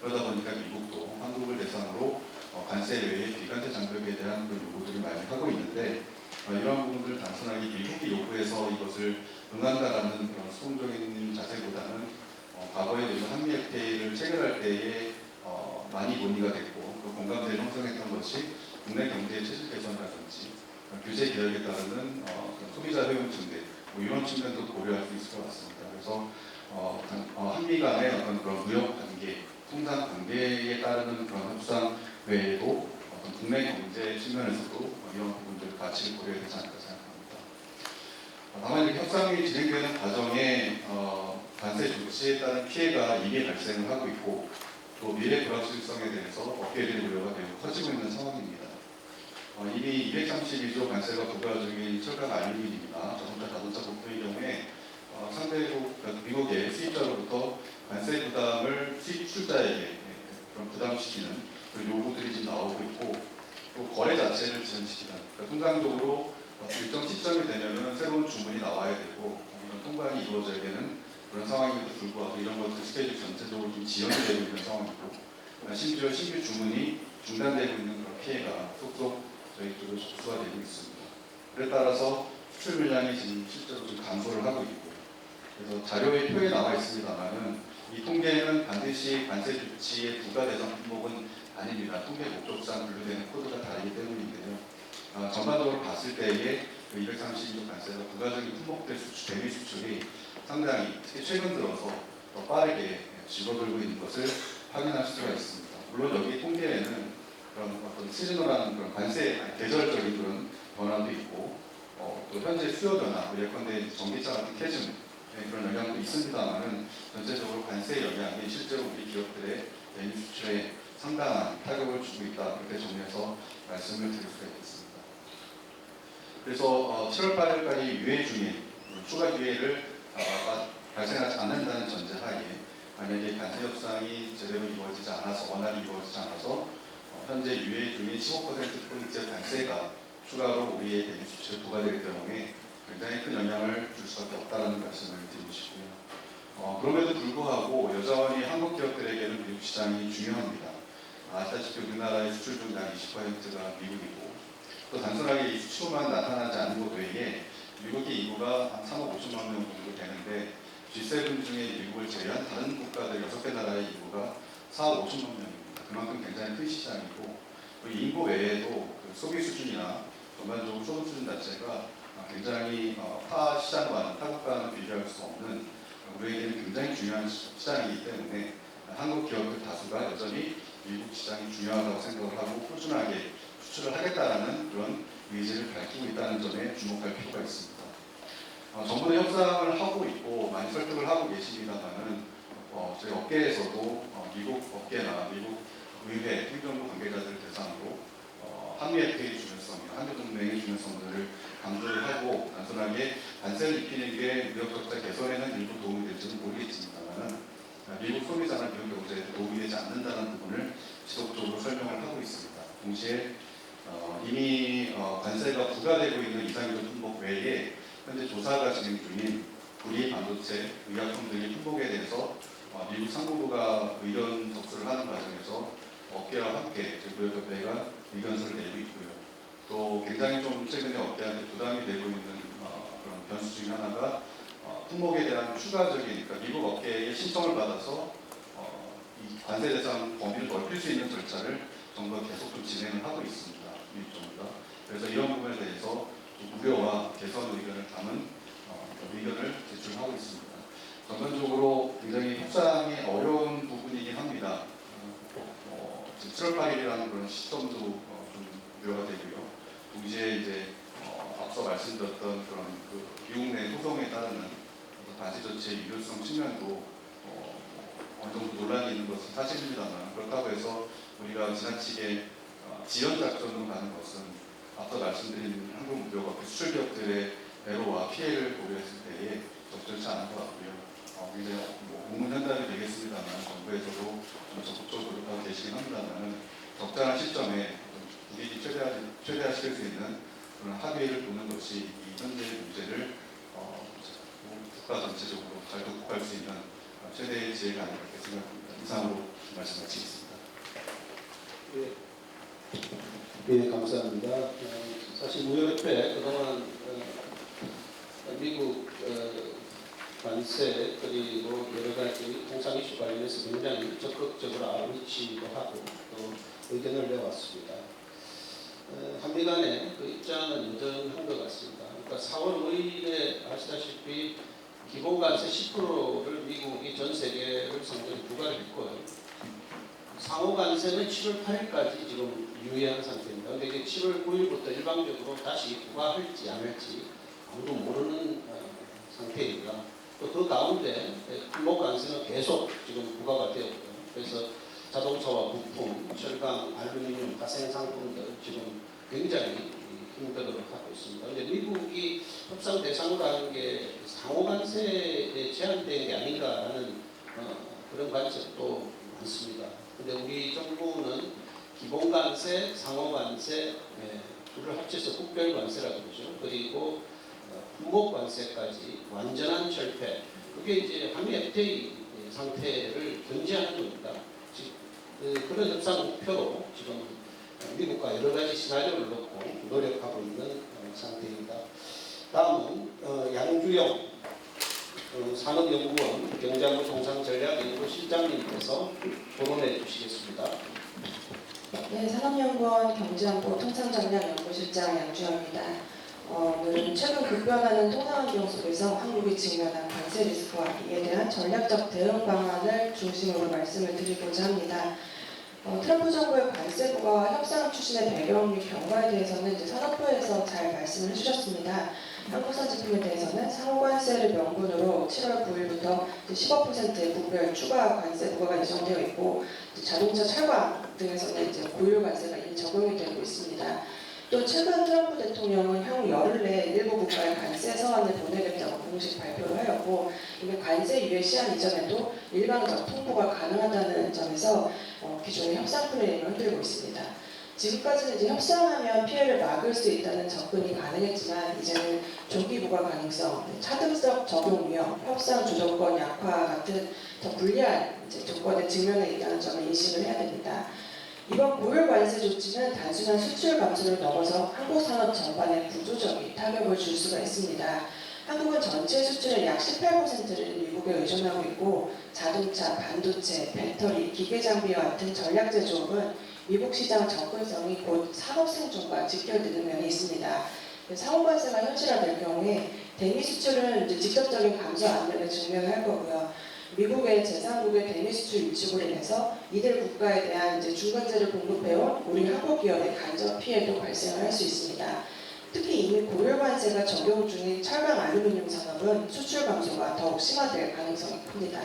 그러다 보니까 미국도 한국을 대상으로 관세 외에 비관세 장벽에 대한 그런 요구들을 많이 하고 있는데 이러한 부분들을 단순하게 미국이 요구해서 이것을 응한다라는 그런 수동적인 자세보다는 과거에 대해서 한미 FTA를 체결할 때에 많이 논의가 됐고 그 공감대를 형성했던 것이 국내 경제의 체질 개선이라든지 규제 개혁에 따르는 소비자 효용 증대 이런 측면도 고려할 수 있을 것 같습니다. 그래서 한미 간의 어떤 그런 무역 관계, 통상 관계에 따르는 그런 협상 외에도 어떤 국내 경제 측면에서도 이런 부분들을 같이 고려해야 되지 않을까 생각합니다. 다만 이렇게 협상이 진행되는 과정에 관세 조치에 따른 피해가 이미 발생을 하고 있고 또 미래 불확실성에 대해서 업계들의 우려가 매우 커지고 있는 상황입니다. 이미 232조 관세가 부과 중인 철강 알루미늄이나 자동차 부품의 경우에 상대국 미국의 수입자로부터 관세 부담을 수입 출자에게 그런 부담시키는 그런 요구들이 지금 나오고 있고 또 거래 자체를 지연시키는 통상적으로 일정 시점이 되면은 새로운 주문이 나와야 되고 이런 통관이 이루어져야 되는 그런 상황임에도 불구하고 이런 것들 스케줄 전체적으로 좀 지연이 되고 있는 상황이고 심지어 신규 주문이 중단되고 있는 그런 피해가 속속 저희 쪽으로 접수가 되고 있습니다. 그에 따라서 수출 물량이 지금 실제로 좀 감소를 하고 있고, 그래서 자료의 표에 나와 있습니다만은 이 통계는 반드시 관세 조치의 부과 대상 품목은 아닙니다. 통계 목적상 분류되는 코드가 다르기 때문인데요. 전반적으로 봤을 때에 그 232조 관세가 부가적인 품목들 수출, 대미 수출이 상당히 특히 최근 들어서 더 빠르게 줄어들고 있는 것을 확인할 수가 있습니다. 물론 여기 통계에는 그런 어떤 시즈널한 그런 관세, 계절적인 그런 변화도 있고, 또 현재 수요 변화, 예컨대 전기차 같은 캐즘 그런 영향도 있습니다만은 전체적으로 관세 영향이 실제로 우리 기업들의 대미 수출에 상당한 타격을 주고 있다, 그렇게 정리해서 말씀을 드릴 수가 있겠습니다. 그래서 7월 8일까지 유예 중인 추가 유예를 발생하지 않는다는 전제하에 만약에 관세 협상이 제대로 이루어지지 않아서, 원활히 이루어지지 않아서 현재 유예 중인 15%포인트 관세가 추가로 우리의 대미 수출에 부과될 경우에 굉장히 큰 영향을 줄 수밖에 없다는 말씀을 드리고 싶고요. 그럼에도 불구하고 여전히 한국 기업들에게는 미국 시장이 중요합니다. 아시다시피 우리나라의 수출 중 약 20%가 미국이고, 또 단순하게 이 수출만 나타나지 않는 것 외에 미국의 인구가 한 3억 5천만 명 정도 되는데 G7 중에 미국을 제외한 다른 국가들 6개 나라의 인구가 4억 5천만 명입니다. 그만큼 굉장히 큰 시장이고, 또 인구 외에도 그 소비 수준이나 전반적으로 소비 수준 자체가 굉장히 타 시장과는, 타 국가와는 비교할 수 없는 우리에게는 굉장히 중요한 시장이기 때문에 한국 기업들 다수가 여전히 미국 시장이 중요하다고 생각을 하고 꾸준하게 수출을 하겠다라는 그런 의지를 밝히고 있다는 점에 주목할 필요가 있습니다. 정부는 협상을 하고 있고 많이 설득을 하고 계십니다만은 저희 업계에서도 미국 업계나 미국 의회, 행정부 관계자들 대상으로 한미 FTA 중요성이나 한미 동맹의 중요성들을 강조를 하고, 단순하게 관세를 입히는 게 무역 적자 개선에는 일부 도움이 될지는 모르겠습니다만은 미국 소비자나 미국 경제에 도움이 되지 않는다는 부분을 지속적으로 설명을 하고 있습니다. 동시에 이미 관세가 부과되고 있는 이상유도 품목 외에 현재 조사가 진행 중인 구리, 반도체, 의약품 등의 품목에 대해서 미국 상무부가 의견 접수를 하는 과정에서 업계와 함께 무역협회가 의견서를 내고 있고요. 또 굉장히 좀 최근에 업계한테 부담이 되고 있는 그런 변수 중에 하나가 품목에 대한 추가적인, 그러니까 미국 업계의 신청을 받아서 이 관세 대상 범위를 넓힐 수 있는 절차를 정부가 계속 좀 진행을 하고 있습니다. 미국 정부가. 그래서 이런 부분에 대해서 좀 우려와 개선 의견을 담은 의견을 제출하고 있습니다. 전반적으로 굉장히 협상이 어려운 부분이긴 합니다. 7월 8일이라는 그런 시점도 좀 우려가 되고요. 동시에 이제 앞서 말씀드렸던 그런 그 미국 내 소송에 따르는 관세 조치의 유효성 측면도 어느 정도 논란이 있는 것은 사실입니다만, 그렇다고 해서 우리가 지나치게 지연 작전으로 가는 것은 앞서 말씀드린 한국 무역업 수출 기업들의 애로와 피해를 고려했을 때에 적절치 않은 것 같고요. 굉장히 우문현답이 되겠습니다만 정부에서도 좀 적극적으로 하고 계시긴 합니다만 적절한 시점에 불이익이 최대화시킬 수 있는 그런 합의를 보는 것이 이 현재의 문제를 국가 전체적으로 잘 극복할 수 있는 최대의 지혜가 아닐까 생각합니다. 이상으로 말씀 마치겠습니다. 네, 감사합니다. 사실 무역협회 그동안 미국 관세 그리고 여러 가지 통상 이슈 관련해서 굉장히 적극적으로 아우치도 하고 또 의견을 내왔습니다. 한미 간의 그 입장은 여전한 것 같습니다. 그러니까 4월 5일에 아시다시피 기본관세 10%를 미국이 전 세계를 상대로 부과를 했고요. 상호관세는 7월 8일까지 지금 유예한 상태입니다. 그런데 이게 7월 9일부터 일방적으로 다시 부과할지 안 할지 아무도 모르는 상태입니다. 또 그 가운데 품목관세는 계속 지금 부과가 되었고요. 그래서 자동차와 부품, 철강, 알루미늄, 가생상품들 지금 굉장히 힘들어하고 있습니다. 그런데 미국이 협상 대상으로 하는 게 상호관세에 제한된 게 아닌가라는 그런 관측도 많습니다. 그런데 우리 정부는 기본관세, 상호관세 둘을 합쳐서 국별관세라고 그러죠. 그리고 품목관세까지 완전한 철폐, 그게 이제 한미 FTA 상태를 견지하는 겁니다. 그런 협상 목표로 지금 미국과 여러 가지 시나리오를 놓고 노력하고 있는 상태입니다. 다음은 양주영 산업연구원 경제안보 통상전략연구 실장님께서 토론해 주시겠습니다. 네, 산업연구원 경제안보 통상전략연구실장 양주영입니다. 오늘은 최근 급변하는 통상환경 속에서 한국이 직면한 관세 리스크와 이에 대한 전략적 대응 방안을 중심으로 말씀을 드리고자 합니다. 트럼프 정부의 관세 부과와 협상 추진의 배경 및 경과에 대해서는 이제 산업부에서 잘 말씀을 해주셨습니다. 한국산 제품에 대해서는 상호관세를 명분으로 7월 9일부터 15%의 부별 추가 관세 부과가 예정되어 있고, 자동차, 철강 등에서는 이제 고율 관세가 이미 적용이 되고 있습니다. 또 최근 트럼프 대통령은 향후 열흘 내에 일부 국가에 관세 서한을 보내겠다고 공식 발표를 하였고, 이미 관세 유예 시한 이전에도 일방적 통보가 가능하다는 점에서 기존의 협상 프레임을 흔들고 있습니다. 지금까지는 이제 협상하면 피해를 막을 수 있다는 접근이 가능했지만, 이제는 조기 부과 가능성, 차등성 적용 위험, 협상 주도권 약화 같은 더 불리한 조건에 직면해 있다는 점을 인식을 해야 됩니다. 이번 고율 관세 조치는 단순한 수출 감소를 넘어서 한국 산업 전반에 구조적인 타격을 줄 수가 있습니다. 한국은 전체 수출의 약 18%를 미국에 의존하고 있고, 자동차, 반도체, 배터리, 기계장비와 같은 전략 제조업은 미국 시장 접근성이 곧 산업 생존과 직결되는 면이 있습니다. 상호관세가 현실화될 경우에 대미 수출은 이제 직접적인 감소 압력에 직면할 거고요. 미국의 제3국의 대미 수출 위축으로 인해서 이들 국가에 대한 이제 중간재를 공급해온 우리 한국 기업의 간접 피해도 발생할 수 있습니다. 특히 이미 고율 관세가 적용 중인 철강 알루미늄 산업은 수출 감소가 더욱 심화될 가능성이 큽니다.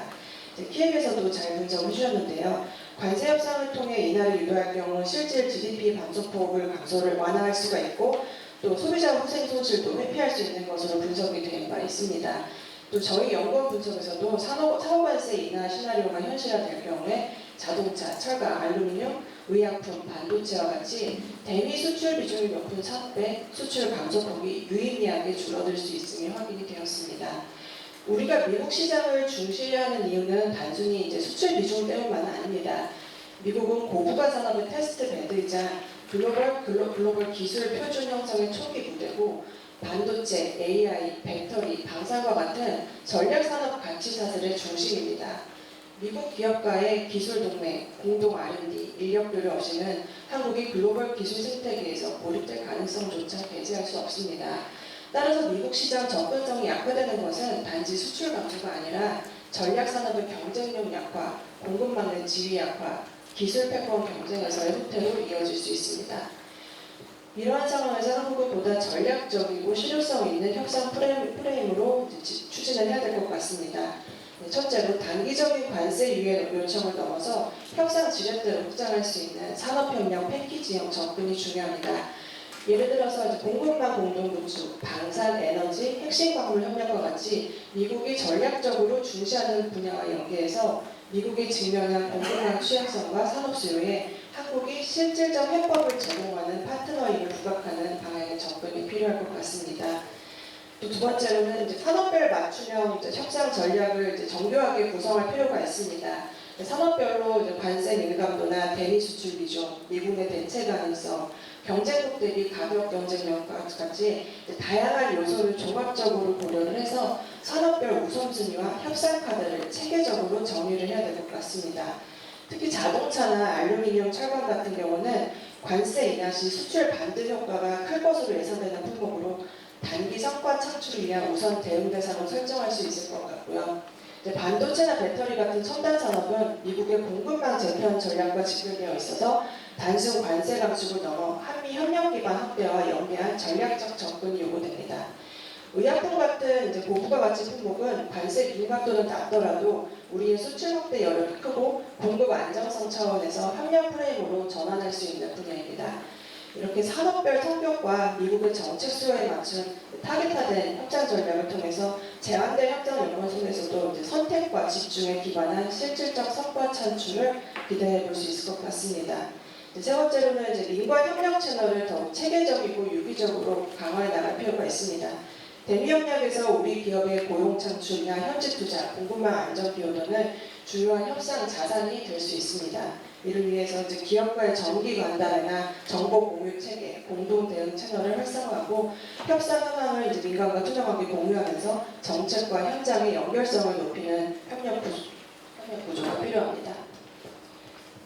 키에게서도 잘 분석을 해주셨는데요. 관세 협상을 통해 인하를 유도할 경우 실질 GDP 감소폭을 감소를 완화할 수가 있고, 또 소비자 후생 손실도 회피할 수 있는 것으로 분석이 된 바 있습니다. 또 저희 연구원 분석에서도 상호관세 인하 시나리오가 현실화될 경우에 자동차, 철강, 알루미늄, 의약품, 반도체와 같이 대미 수출 비중이 높은 산업의 수출 감소폭이 유의미하게 줄어들 수 있음이 확인이 되었습니다. 우리가 미국 시장을 중시하는 이유는 단순히 이제 수출 비중 때문만은 아닙니다. 미국은 고부가 산업의 테스트 베드이자 글로벌 기술 표준 형성의 초기 부대고, 반도체, AI, 배터리, 방산과 같은 전략 산업 가치 사슬의 중심입니다. 미국 기업과의 기술 동맹, 공동 R&D, 인력 교류 없이는 한국이 글로벌 기술 생태계에서 고립될 가능성조차 배제할 수 없습니다. 따라서 미국 시장 접근성이 약화되는 것은 단지 수출 감소가 아니라 전략 산업의 경쟁력 약화, 공급망 내 지위 약화, 기술 패권 경쟁에서의 후퇴로 이어질 수 있습니다. 이러한 상황에서 한국은 보다 전략적이고 실효성 있는 협상 프레임으로 추진을 해야 될 것 같습니다. 첫째로 단기적인 관세 유예 요청을 넘어서 협상 지렛대로 확장할 수 있는 산업협력 패키지형 접근이 중요합니다. 예를 들어서 공급망 공동구축, 방산, 에너지, 핵심 광물 협력과 같이 미국이 전략적으로 중시하는 분야와 연계해서 미국이 직면한 공급망 취약성과 산업 수요에 한국이 실질적 해법을 제공하는 파트너임을 부각하는 방향의 접근이 필요할 것 같습니다. 또 두 번째로는 산업별 맞춤형 협상 전략을 정교하게 구성할 필요가 있습니다. 산업별로 관세 민감도나 대미 수출 비중, 미국의 대체 가능성, 경쟁국 대비 가격 경쟁력까지 다양한 요소를 종합적으로 고려를 해서 산업별 우선순위와 협상 카드를 체계적으로 정의를 해야 될 것 같습니다. 특히 자동차나 알루미늄, 철강 같은 경우는 관세 인하 시 수출 반드 효과가 클 것으로 예상되는 품목으로 단기 성과 창출을 위한 우선 대응 대상을 설정할 수 있을 것 같고요. 반도체나 배터리 같은 첨단 산업은 미국의 공급망 재편 전략과 직결되어 있어서 단순 관세 감축을 넘어 한미 협력 기반 확대와 연계한 전략적 접근이 요구됩니다. 의약품 같은 고부가 가치 품목은 관세 민감도는 낮더라도 우리의 수출 확대 여력이 크고 공급 안정성 차원에서 협력 프레임으로 전환할 수 있는 분야입니다. 이렇게 산업별 성격과 미국의 정책 수요에 맞춘 타겟화된 협상 전략을 통해서 제한된 협상 연구원 속에서도 선택과 집중에 기반한 실질적 성과 창출을 기대해 볼 수 있을 것 같습니다. 세 번째로는 민관 협력 채널을 더욱 체계적이고 유기적으로 강화해 나갈 필요가 있습니다. 대미 협력에서 우리 기업의 고용 창출이나 현지 투자, 공급망 안정 기여도는 주요한 협상 자산이 될 수 있습니다. 이를 위해서 이제 기업과의 정기 관달이나 정보 공유 체계, 공동 대응 채널을 활성화하고 협상 현황을 이제 민간과 투명하게 공유하면서 정책과 현장의 연결성을 높이는 협력 구조가 필요합니다.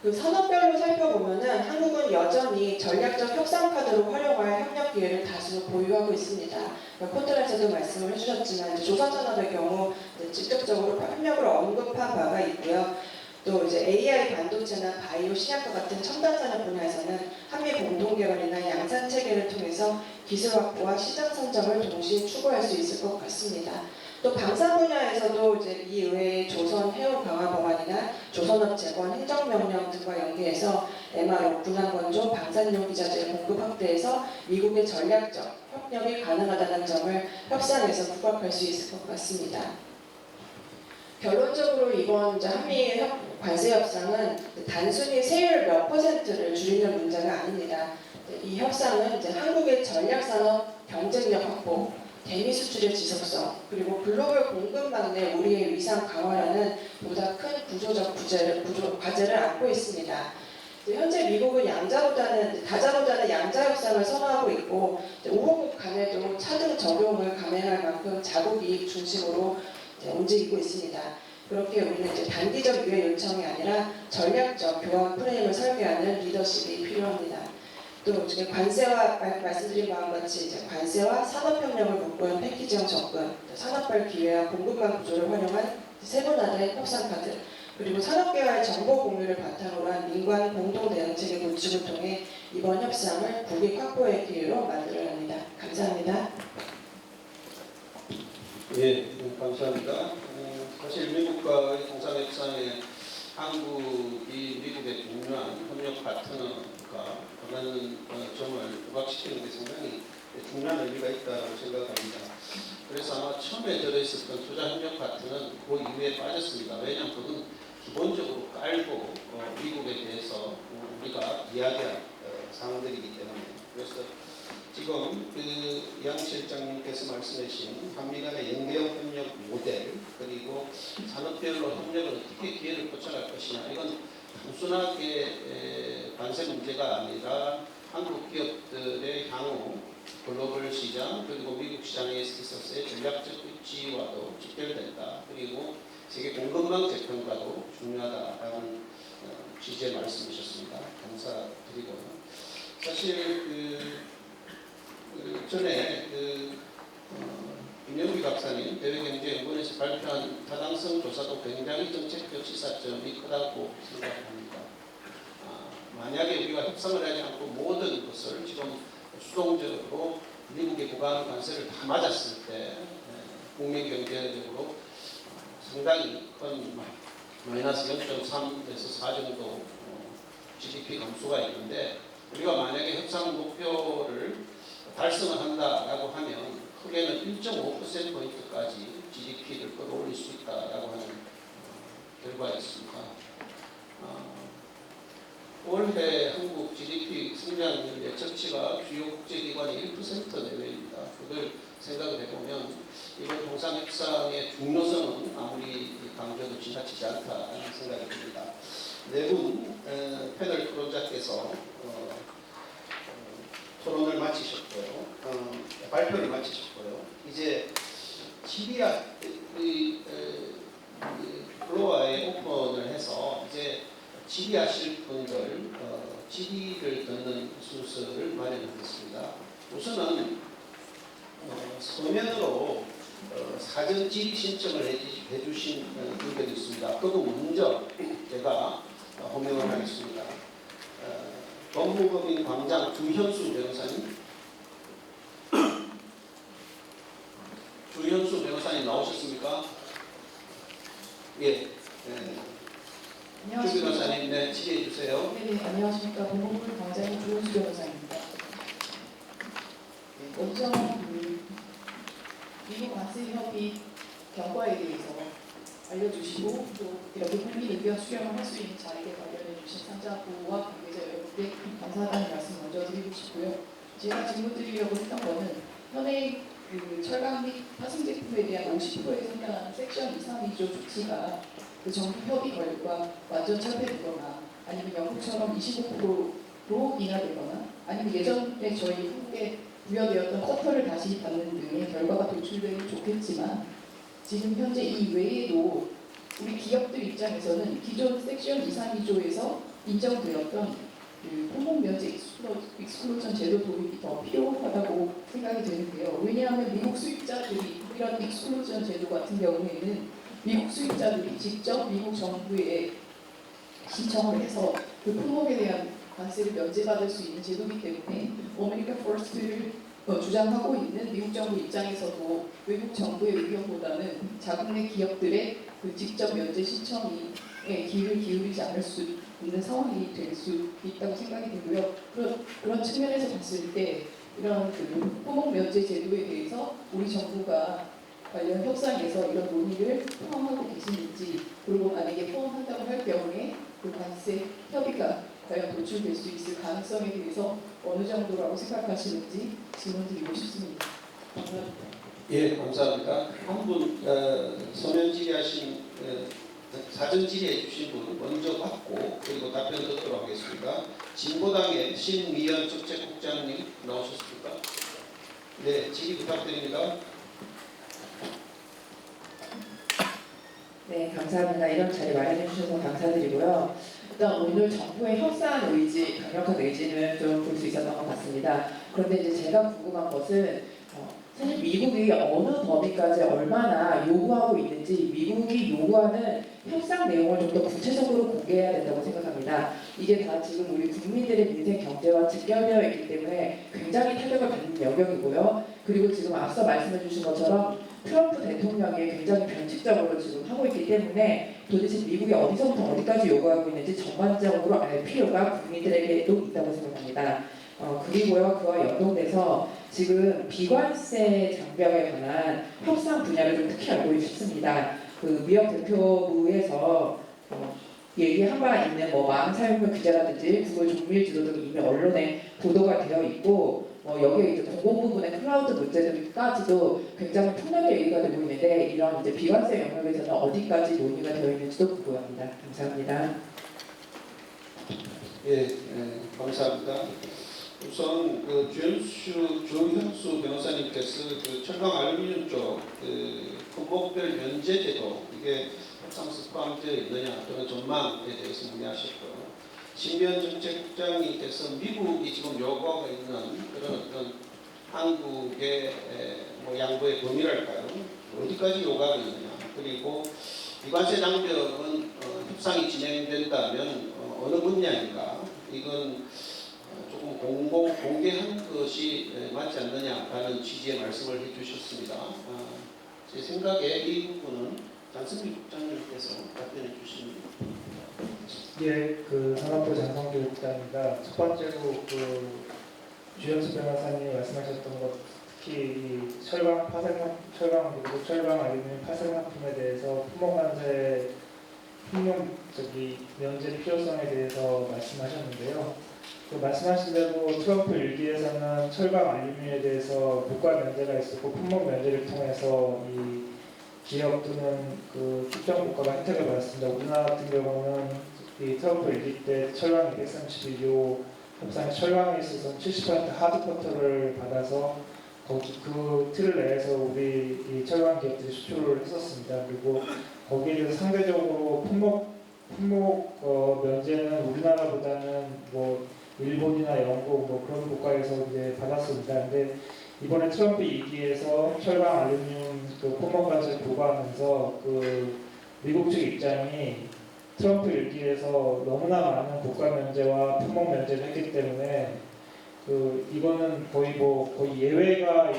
그 산업별로 살펴보면은 한국은 여전히 전략적 협상 카드로 활용할 협력 기회를 다수 보유하고 있습니다. 콘트라에서도 말씀을 해주셨지만 이제 조선산업의 경우 이제 직접적으로 협력을 언급한 바가 있고요. 또 이제 AI 반도체나 바이오 신약과 같은 첨단 산업 분야에서는 한미 공동 개발이나 양산 체계를 통해서 기술 확보와 시장 선점을 동시에 추구할 수 있을 것 같습니다. 또 방산 분야에서도 이제 이 의회의 조선 해운 강화 법안이나 조선업 재건 행정명령 등과 연계해서 MRO, 군함건조, 방산용 기자재 공급 확대에서 미국의 전략적 협력이 가능하다는 점을 협상에서 부각할 수 있을 것 같습니다. 결론적으로 이번 한미 관세 협상은 단순히 세율 몇 %를 줄이는 문제가 아닙니다. 이 협상은 이제 한국의 전략산업 경쟁력 확보, 대미 수출의 지속성, 그리고 글로벌 공급망 내 우리의 위상 강화라는 보다 큰 구조적 과제를 안고 있습니다. 현재 미국은 다자보다는 양자 협상을 선호하고 있고 우호국 간에도 차등 적용을 감행할 만큼 자국 이익 중심으로 움직이고 있습니다. 그렇게 우리는 이제 단기적 유예 요청이 아니라 전략적 교환 프레임을 설계하는 리더십이 필요합니다. 또 지금 관세와 말씀드린 바와 같이 이제 관세와 산업협력을 묶은 패키지형 접근, 산업별 기회와 공급망 구조를 활용한 세분화된 협상카드, 그리고 산업계와의 정보 공유를 바탕으로 한 민관 공동 대응체계 구축을 통해 이번 협상을 국익 확보의 기회로 만들어야 합니다. 감사합니다. 예, 감사합니다. 사실 미국과의 통상협상에 한국이 미국의 중요한 협력 파트너가 그라는 점을 부각시키는 게 상당히 중요한 의미가 있다고 생각합니다. 그래서 아마 처음에 들어있었던 투자협력 파트는 그 이후에 빠졌습니다. 왜냐하면 그건 기본적으로 깔고 미국에 대해서 우리가 이야기한 사항들이기 때문에. 그래서 지금 양 실장님께서 말씀하신 한미 간의 연계형 협력 모델, 그리고 산업별로 협력을 어떻게 기회를 포착할 것이냐, 이건 단순하게 관세 문제가 아니라 한국 기업들의 향후 글로벌 시장, 그리고 미국 시장에 있어서의 전략적 위치와도 직결된다. 그리고 세계 공급망 재편과도 중요하다라는 취지의 말씀이셨습니다. 감사드리고요. 사실 전에 김영기 박사님 대외경제연구원에서 발표한 타당성 조사도 굉장히 정책적 시사점이 크다고 생각합니다. 만약에 우리가 협상을 하지 않고 모든 것을 지금 수동적으로 미국의 부과하는 관세를 다 맞았을 때 국민 경제적으로 상당히 큰 마이너스 0.3에서 4 정도 GDP 감소가 있는데, 우리가 만약에 협상 목표를 달성을 한다라고 하면 크게는 1.5%포인트까지 GDP를 끌어올릴 수 있다라고 하는 결과였습니다. 올해 한국 GDP 성장률 예측치가 주요 국제기관이 1% 내외입니다. 그걸 생각을 해보면 이번 통상협상의 중요성은 아무리 강조해도 지나치지 않다는 생각이 듭니다. 네 분 패널 토론자께서 토론을 마치셨고요. 발표를 마치셨고요. 이제 지리아 플로어에 오픈을 해서 이제 질의하실 분들 질의를 듣는 순서를 마련하겠습니다. 우선은 서면으로 사전 질의 신청을 해주신 분들이 있습니다. 그분 먼저 제가 호명을 하겠습니다. 법무법인 광장 주현수 변호사님. 주현수 변호사님 나오셨습니까? 예. 주 변호사님, 네, 질의해 주세요. 네, 안녕하십니까. 법무법인 광장의 주현수 변호사입니다. 먼저 미국 관세협의 결과에 대해서 알려주시고 또 이렇게 국민 의견 수렴을 할 수 있는 자리에 마련해 주신 상자부와 관계자 여러분께 감사하다는 말씀 먼저 드리고 싶고요. 제가 질문 드리려고 했던 거는 현행 철강 및 파생 제품에 대한 50%에 상당한 섹션 232조 조치가 그 정부 협의 결과 완전 철폐되거나 아니면 영국처럼 25%로 인하되거나 아니면 예전에 저희 한국에 부여되었던 쿼터를 다시 받는 등의 결과가 도출되면 좋겠지만 지금 현재 이 외에도 우리 기업들 입장에서는 기존 섹션 232조에서 인정되었던 그 품목면제 익스클루전 제도 도입이 더 필요하다고 생각이 되는데요. 왜냐하면 미국 수입자들이 이런 익스클루전 제도 같은 경우에는 미국 수입자들이 직접 미국 정부에 신청을 해서 그 품목에 대한 관세를 면제받을 수 있는 제도이기 때문에 아메리카 퍼스트를 주장하고 있는 미국 정부 입장에서도 외국 정부의 의견보다는 자국 내 기업들의 그 직접 면제 신청에 귀를 기울이지 않을 수 있는 상황이 될 수 있다고 생각이 되고요. 그런 측면에서 봤을 때 이런 그 품목 면제 제도에 대해서 우리 정부가 관련 협상에서 이런 논의를 포함하고 계시는지, 그리고 만약에 포함한다고 할 경우에 그 관세 협의가 과연 도출될 수 있을 가능성에 대해서 어느 정도라고 생각하시는지 질문 드리고 싶습니다. 감사합니다. 예, 감사합니다. 한 분 서면 질의하신 사전 질의해 주신 분 먼저 받고 그리고 답변 듣도록 하겠습니다. 진보당의 신미연 정책국장님 나오셨습니까? 네, 질의 부탁드립니다. 네, 감사합니다. 이런 자리 마련해 주셔서 감사드리고요. 일단 오늘 정부의 협상 의지, 강력한 의지는 좀 볼 수 있었던 것 같습니다. 그런데 이제 제가 궁금한 것은 사실 미국이 어느 범위까지 얼마나 요구하고 있는지, 미국이 요구하는 협상 내용을 좀 더 구체적으로 공개해야 된다고 생각합니다. 이게 다 지금 우리 국민들의 민생 경제와 직결되어 있기 때문에 굉장히 타격을 받는 영역이고요. 그리고 지금 앞서 말씀해 주신 것처럼 트럼프 대통령이 굉장히 변칙적으로 지금 하고 있기 때문에 도대체 미국이 어디서부터 어디까지 요구하고 있는지 전반적으로 알 필요가 국민들에게도 있다고 생각합니다. 그리고요, 그와 연동돼서 지금 비관세 장벽에 관한 협상 분야를 좀 특히 알고 싶습니다. 그 미역 대표부에서 얘기한 바 있는 마음 사용료 규제라든지 구글 종밀 지도 등이 이미 언론에 보도가 되어 있고 여기에 이제 공공 부분의 클라우드 문제들까지도 굉장히 폭넓게 얘기가 되고 있는데 이런 이제 비관세 영역에서는 어디까지 논의가 되어 있는지도 궁금합니다. 감사합니다. 예, 감사합니다. 우선 그 주현수 변호사님께서 그 철강 알루미늄 쪽 품목별 면제제도 이게 협상에서 포함되어 있느냐 또는 전망에 대해서 문의하셨고, 신미연 정책국장님께서 미국이 지금 요구하고 있는 그런 어떤 한국의 양보의 범위랄까요? 어디까지 요구하고 있느냐, 그리고 비관세 장벽은 협상이 진행된다면 어느 분야인가, 이건 조금 공개하는 것이 맞지 않느냐라는 취지의 말씀을 해주셨습니다. 제 생각에 이 부분은 장승민 국장님께서 답변해 주시면. 예, 그 산업부 장성규 국장입니다. 첫 번째로 그 주현수 변호사님이 말씀하셨던 것, 특히 이 철강 그리고 철강 알루미늄 파생 상품에 대해서 품목관세 면제 필요성에 대해서 말씀하셨는데요. 그 말씀하신 대로 트럼프 일기에서는 철강 알루미늄에 대해서 국가 면제가 있었고 품목 면제를 통해서 이 기업 또는 그 특정 국가가 혜택을 받았습니다. 우리나라 같은 경우는 이 트럼프 일기 때 철강 231조 협상에 철강에 있어서 70% 하드 쿼터를 받아서 거기 그 틀 내에서 우리 이 철강 기업들이 수출을 했었습니다. 그리고 거기에 대해서 상대적으로 품목 면제는 우리나라보다는 일본이나 영국 그런 국가에서 이제 받았습니다. 근데 이번에 트럼프 2기에서 철강 알루미늄 그 품목관세를 부과하면서 그 미국 측 입장이 트럼프 1기에서 너무나 많은 국가 면제와 품목 면제를 했기 때문에 이거는 거의 예외가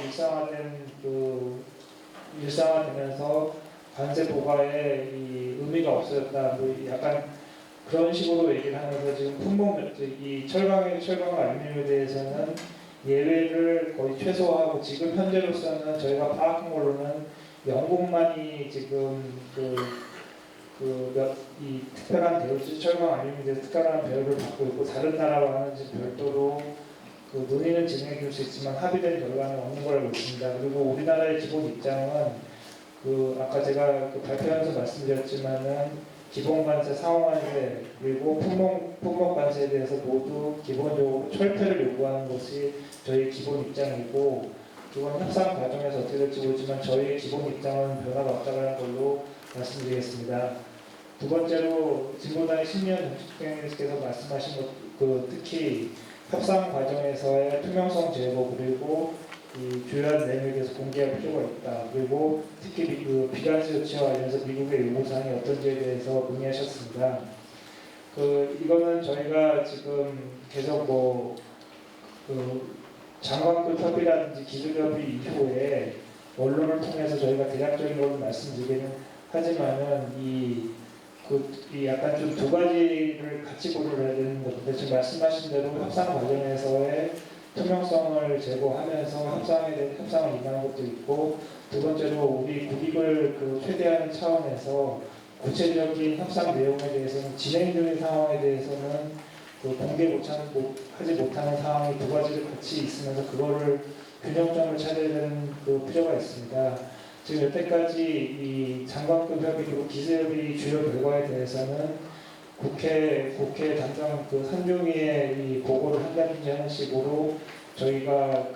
일상화되면서 관세 부과에 이 의미가 없어졌다. 약간 그런 식으로 얘기를 하면서 지금 이 철강 알루미늄에 대해서는 예외를 거의 최소화하고 지금 현재로서는 저희가 파악한 걸로는 영국만이 지금 이 특별한 대우지 철강 알루미늄에 대해서 특별한 배우를 받고 있고 다른 나라와는 지금 별도로 그 논의는 진행해 줄 수 있지만 합의된 결과는 없는 걸 알고 있습니다. 그리고 우리나라의 기본 입장은 아까 제가 발표하면서 말씀드렸지만은 기본관세, 상호관세 그리고 품목관세에 대해서 모두 기본적으로 철폐를 요구하는 것이 저희 기본 입장이고 이번 협상 과정에서 어떻게 될지 모르지만 저희의 기본 입장은 변화가 없다는 걸로 말씀드리겠습니다. 두 번째로 진보당의 신년 정책위원님께서 말씀하신 것, 특히 협상 과정에서의 투명성 제고 그리고 이 주요한 내용에 대해서 공개할 필요가 있다. 그리고 특히 비관세 조치와 관련해서 미국의 요구사항이 어떤지에 대해서 문의하셨습니다. 이거는 저희가 지금 계속 장관급 협의라든지 기술협의 이후에 언론을 통해서 저희가 대략적인 걸 말씀드리기는 하지만은 이 약간 좀 두 가지를 같이 고려를 해야 되는 건데 지금 말씀하신 대로 협상 과정에서의 투명성을 제고하면서 협상을 임하는 것도 있고 두 번째로 우리 국익을 최대화하는 차원에서 구체적인 협상 내용에 대해서는 진행 중인 상황에 대해서는 하지 못하는 상황이 두 가지를 같이 있으면서 그거를 균형점을 찾아야 되는 필요가 있습니다. 지금 여태까지 이 장관급 협의 그리고 기술협의 주요 결과에 대해서는 국회 담당 산중위에 이 보고를 한다든지 하는 식으로 저희가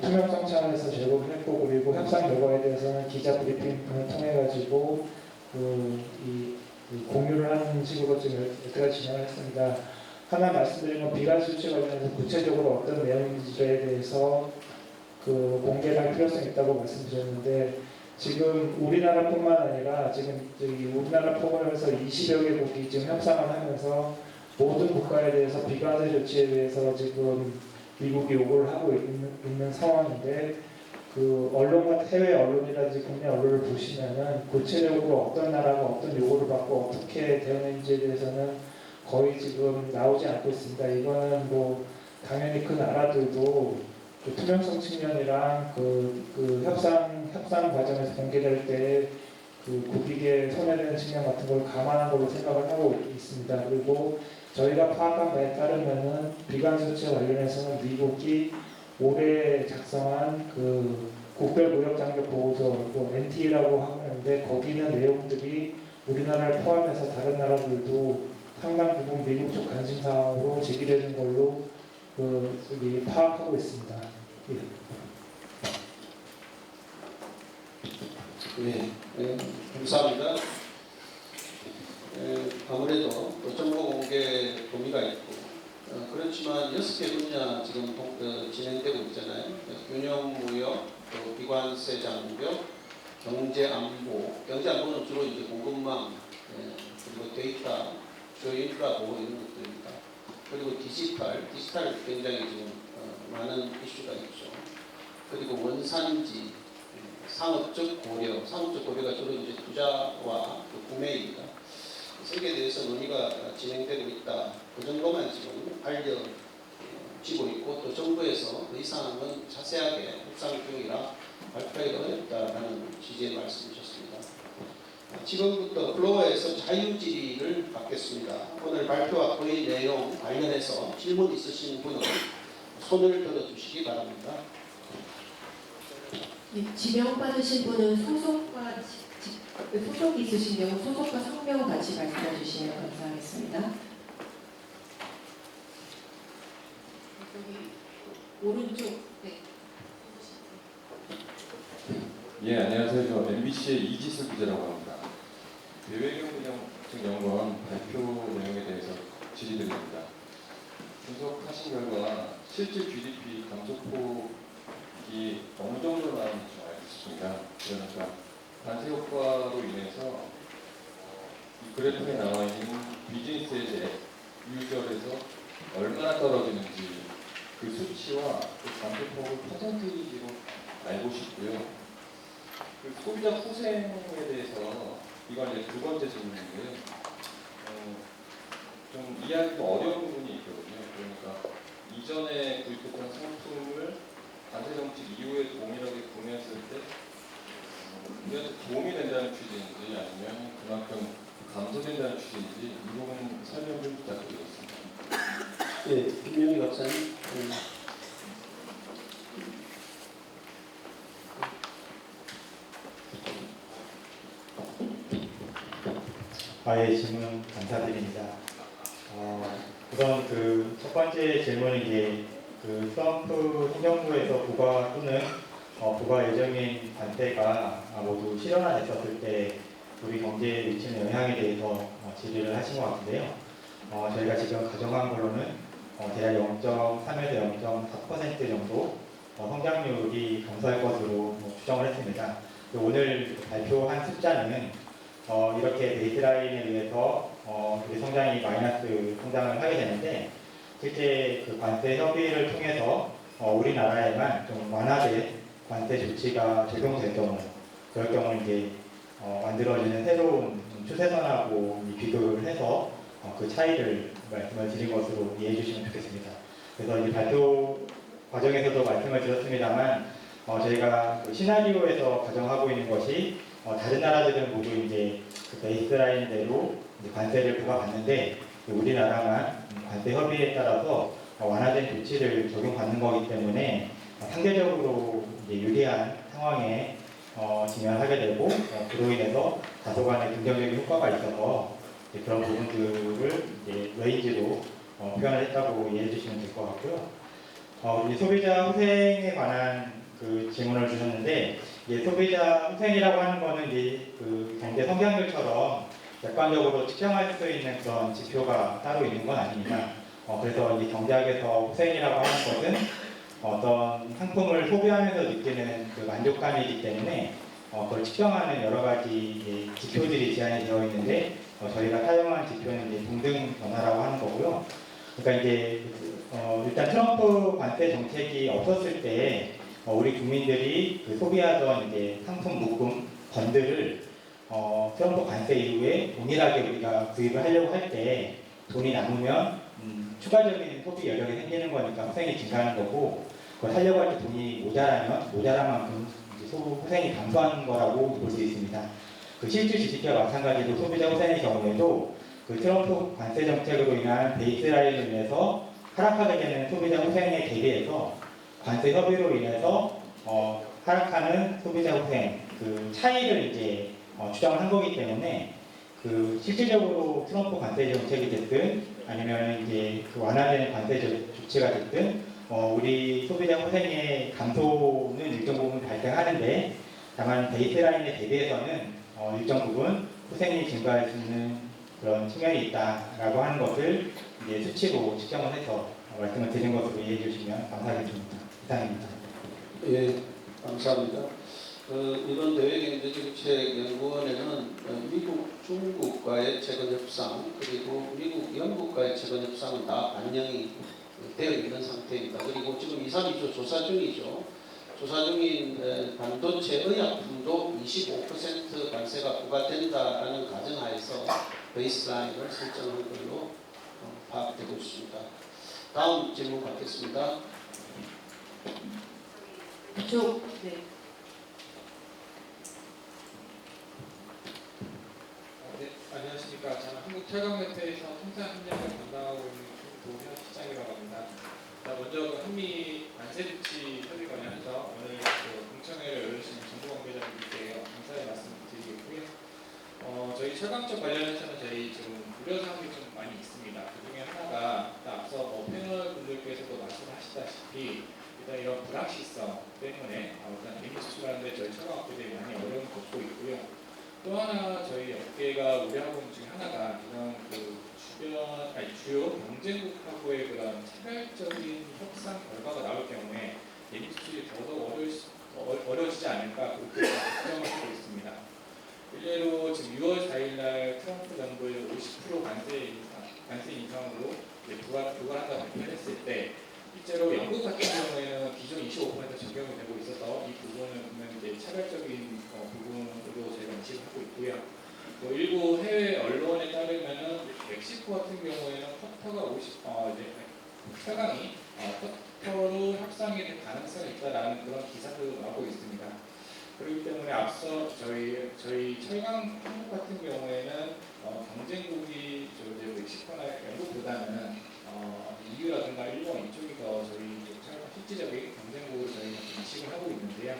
투명성 차원에서 제공을 했고 그리고 협상 결과에 대해서는 기자 브리핑을 통해 가지고 공유를 하는 식으로 지금 여태까지 진행을 했습니다. 하나 말씀드린 건 비관세 조치 관련해서 구체적으로 어떤 내용인지에 대해서 공개할 필요성이 있다고 말씀드렸는데 지금 우리나라뿐만 아니라 지금 우리나라 포함해서 20여 개국이 지금 협상을 하면서 모든 국가에 대해서 비관세 조치에 대해서 지금 미국이 요구를 하고 있는 상황인데 언론과 해외 언론이라든지 국내 언론을 보시면은 구체적으로 어떤 나라가 어떤 요구를 받고 어떻게 대응했는지에 대해서는 거의 지금 나오지 않고 있습니다. 이거는 당연히 그 나라들도 투명성 측면이랑 협상 과정에서 공개될 때 국익에 손해되는 측면 같은 걸 감안한 걸로 생각을 하고 있습니다. 그리고 저희가 파악한 바에 따르면은 비관세 조치와 관련해서는 미국이 올해 작성한 국별무역장벽보고서 NT라고 하는데 거기는 내용들이 우리나라를 포함해서 다른 나라들도 상당 부분 미국 쪽 관심 사항으로 제기되는 걸로 파악하고 있습니다. 네, 감사합니다. 아무래도 정보 공개 동의가 있고 그렇지만 6개 분야 지금 진행되고 있잖아요. 균형무역, 비관세 장벽, 경제안보는 주로 이제 공급망, 그리고 데이터, 주요 인프라 보호 이런 것들입니다. 그리고 디지털 굉장히 지금 많은 이슈가 있죠. 그리고 원산지, 상업적 고려가 주로 이제 투자와 구매입니다. 세계에 대해서 논의가 진행되고 있다. 그 정도만 지금 알려지고 있고 또 정부에서 이 사항은 자세하게 협상 중이라 발표하기가 어렵다라는 취지의 말씀이셨습니다. 지금부터 플로어에서 자유질의를 받겠습니다. 오늘 발표와 거의 내용 관련해서 질문 있으신 분은 손을 들어주시기 바랍니다. 지명받으신 분은 소속이 있으신 경우 소속과 성명 같이 말씀해 주시면 감사하겠습니다. 여기 오른쪽. 예, 안녕하세요. 저 MBC의 이지수 기자라고 합니다. 대외경영연구원 발표 내용에 대해서 질의드립니다. 분석하신 결과 실질 GDP 감소폭이 어느 정도로 나오는지 좀 알고 싶습니다. 그러니까 관세 효과로 인해서 이 그래프에 나와 있는 비즈니스의 유저에서 얼마나 떨어지는지 그 수치와 그 감소폭을 퍼센테이지로 알고 싶고요. 소비자 후생에 대해서 이건 이제 두 번째 질문인데요. 좀 이해하기가 어려운 부분이 있거든요. 그러니까 이전에 구입했던 상품을 관세 정책 이후에 동일하게 구매했을 때 우리한테 도움이 된다는 취지인지 아니면 그만큼 감소된다는 취지인지 이 부분 설명 좀 부탁드리겠습니다. 네, 김명희 박사님. 질문 감사드립니다. 우선 그 첫 번째 질문은 이제 그 트럼프 행정부에서 부과 또는 부과 예정인 관세가 모두 실현화됐었을 때 우리 경제에 미치는 영향에 대해서 질의를 하신 것 같은데요. 저희가 지금 가정한 걸로는 대략 0.3에서 0.4% 정도 성장률이 감소할 것으로 추정을 했습니다. 오늘 발표한 숫자는 이렇게 베이스라인에 의해서 우리 성장이 마이너스 성장을 하게 되는데 실제 그 관세 협의를 통해서 우리나라에만 좀 완화된 관세 조치가 적용될 경우 그럴 경우 이제 만들어지는 새로운 추세선하고 비교를 해서 그 차이를 말씀을 드린 것으로 이해해 주시면 좋겠습니다. 그래서 이 발표 과정에서도 말씀을 드렸습니다만 저희가 그 시나리오에서 가정하고 있는 것이 다른 나라들은 모두 이제 그 베이스라인대로 이제 관세를 부과받는데 우리나라만 관세 협의에 따라서 완화된 조치를 적용받는 거기 때문에 상대적으로 이제 유리한 상황에 직면하게 되고 그로 인해서 다소간의 긍정적인 효과가 있어서 그런 부분들을 이제 레인지로 표현을 했다고 이해해 주시면 될 것 같고요. 우리 소비자 후생에 관한 그 질문을 주셨는데 소비자 후생이라고 하는 거는 이제 그 경제 성장률처럼 객관적으로 측정할 수 있는 그런 지표가 따로 있는 건 아닙니다. 그래서 이 경제학에서 후생이라고 하는 것은 어떤 상품을 소비하면서 느끼는 그 만족감이기 때문에 그걸 측정하는 여러 가지 지표들이 제한이 되어 있는데 저희가 사용한 지표는 이제 동등 변화라고 하는 거고요. 그러니까 이제 일단 트럼프 관세 정책이 없었을 때 우리 국민들이 그 소비하던 이제 상품 묶음 번들을 트럼프 관세 이후에 동일하게 우리가 구입을 하려고 할 때 돈이 남으면 추가적인 소비 여력이 생기는 거니까 후생이 증가하는 거고 그걸 하려고 할 때 돈이 모자라면 모자란 만큼 이제 후생이 감소하는 거라고 볼 수 있습니다. 그 실질 GDP와 마찬가지로 소비자 후생의 경우에도 그 트럼프 관세 정책으로 인한 베이스라인으로 인해서 하락하게 되는 소비자 후생에 대비해서 관세 협의로 인해서 하락하는 소비자 후생 그 차이를 이제 추정을 한 거기 때문에 그 실질적으로 트럼프 관세 정책이 됐든 아니면 이제 그 완화되는 관세 조치가 됐든 우리 소비자 후생의 감소는 일정 부분 발생하는데 다만 베이스라인에 대비해서는 일정 부분 후생이 증가할 수 있는 그런 측면이 있다라고 하는 것을 이제 수치로 측정을 해서 말씀을 드린 것으로 이해해 주시면 감사하겠습니다. 이상입니다. 예, 감사합니다. 이번 대외경제정책연구원에는 미국, 중국과의 최근 협상 그리고 미국, 영국과의 최근 협상은 다 반영이 되어 있는 상태입니다. 그리고 지금 2, 3주 조사 중이죠. 조사 중인 반도체 의약품도 25% 관세가 부과된다라는 가정하에서 베이스라인을 설정한 걸로 파악되고 있습니다. 다음 질문 받겠습니다. 네. 안녕하십니까. 저는 한국철강협회에서 통상 협력을 담당하고 있는 김도현 시장이라고 합니다. 먼저 그 한미 관세조치 협의 관련해서 오늘 공청회를 열으신 정부 관계자분들께 감사의 말씀 드리겠고요. 저희 철강적 관련해서는 저희 지금 우려사항이 좀 많이 있습니다. 그 중에 하나가 앞서 패널 분들께서도 말씀하시다시피 일단 이런 불확실성 때문에 일단 리미 수출하는데 저희 철강업계들이 많이 어려움을 겪고 있고요. 또 하나 저희 업계가 우려하고 있는 중에 하나가 이런 그 주요 경쟁국하고의 그런 차별적인 협상 결과가 나올 경우에 예비 수출이 더더욱 어려워지지 않을까 그렇게 걱정을 하고 있습니다. 일례로 지금 6월 4일날 트럼프 정부의 50% 관세 인상으로 부과한다고 발표했을 때 실제로 영국 같은 경우에는 기존 25% 적용이 되고 있어서 이 부분은 보면 이제 차별적인 부분으로 저희가 인식을 하고 있고요. 또 일부 해외 언론에 따르면은 멕시코 같은 경우에는 커터가 최강이 커터로 협상이 될 가능성이 있다라는 그런 기사도 나오고 있습니다. 그렇기 때문에 앞서 저희 철강 한국 같은 경우에는 경쟁국이 멕시코나 영국보다는 EU라든가 일본 이쪽이 더 저희 실질적인 경쟁국으로 저희가 인식을 하고 있는데요.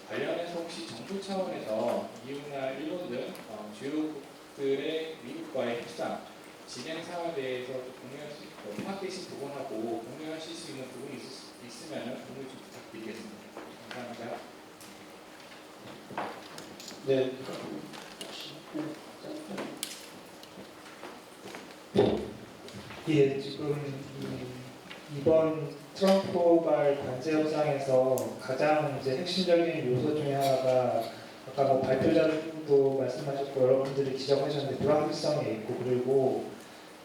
관련해서 혹시 정부 차원에서 EU나 일본 등 주요국들 것들의 미국과의 협상 진행 사항에 대해서 공유할 수 있고 파악되신 부분하고 공유하실 수 있는 부분이 있으면 공유 좀 부탁드리겠습니다. 감사합니다. 네. 예, 지금 이번 트럼프발 관세 협상에서 가장 이제 핵심적인 요소 중에 하나가 아까 뭐 발표자도 말씀하셨고 여러분들이 지적하셨는데 불확실성이 있고 그리고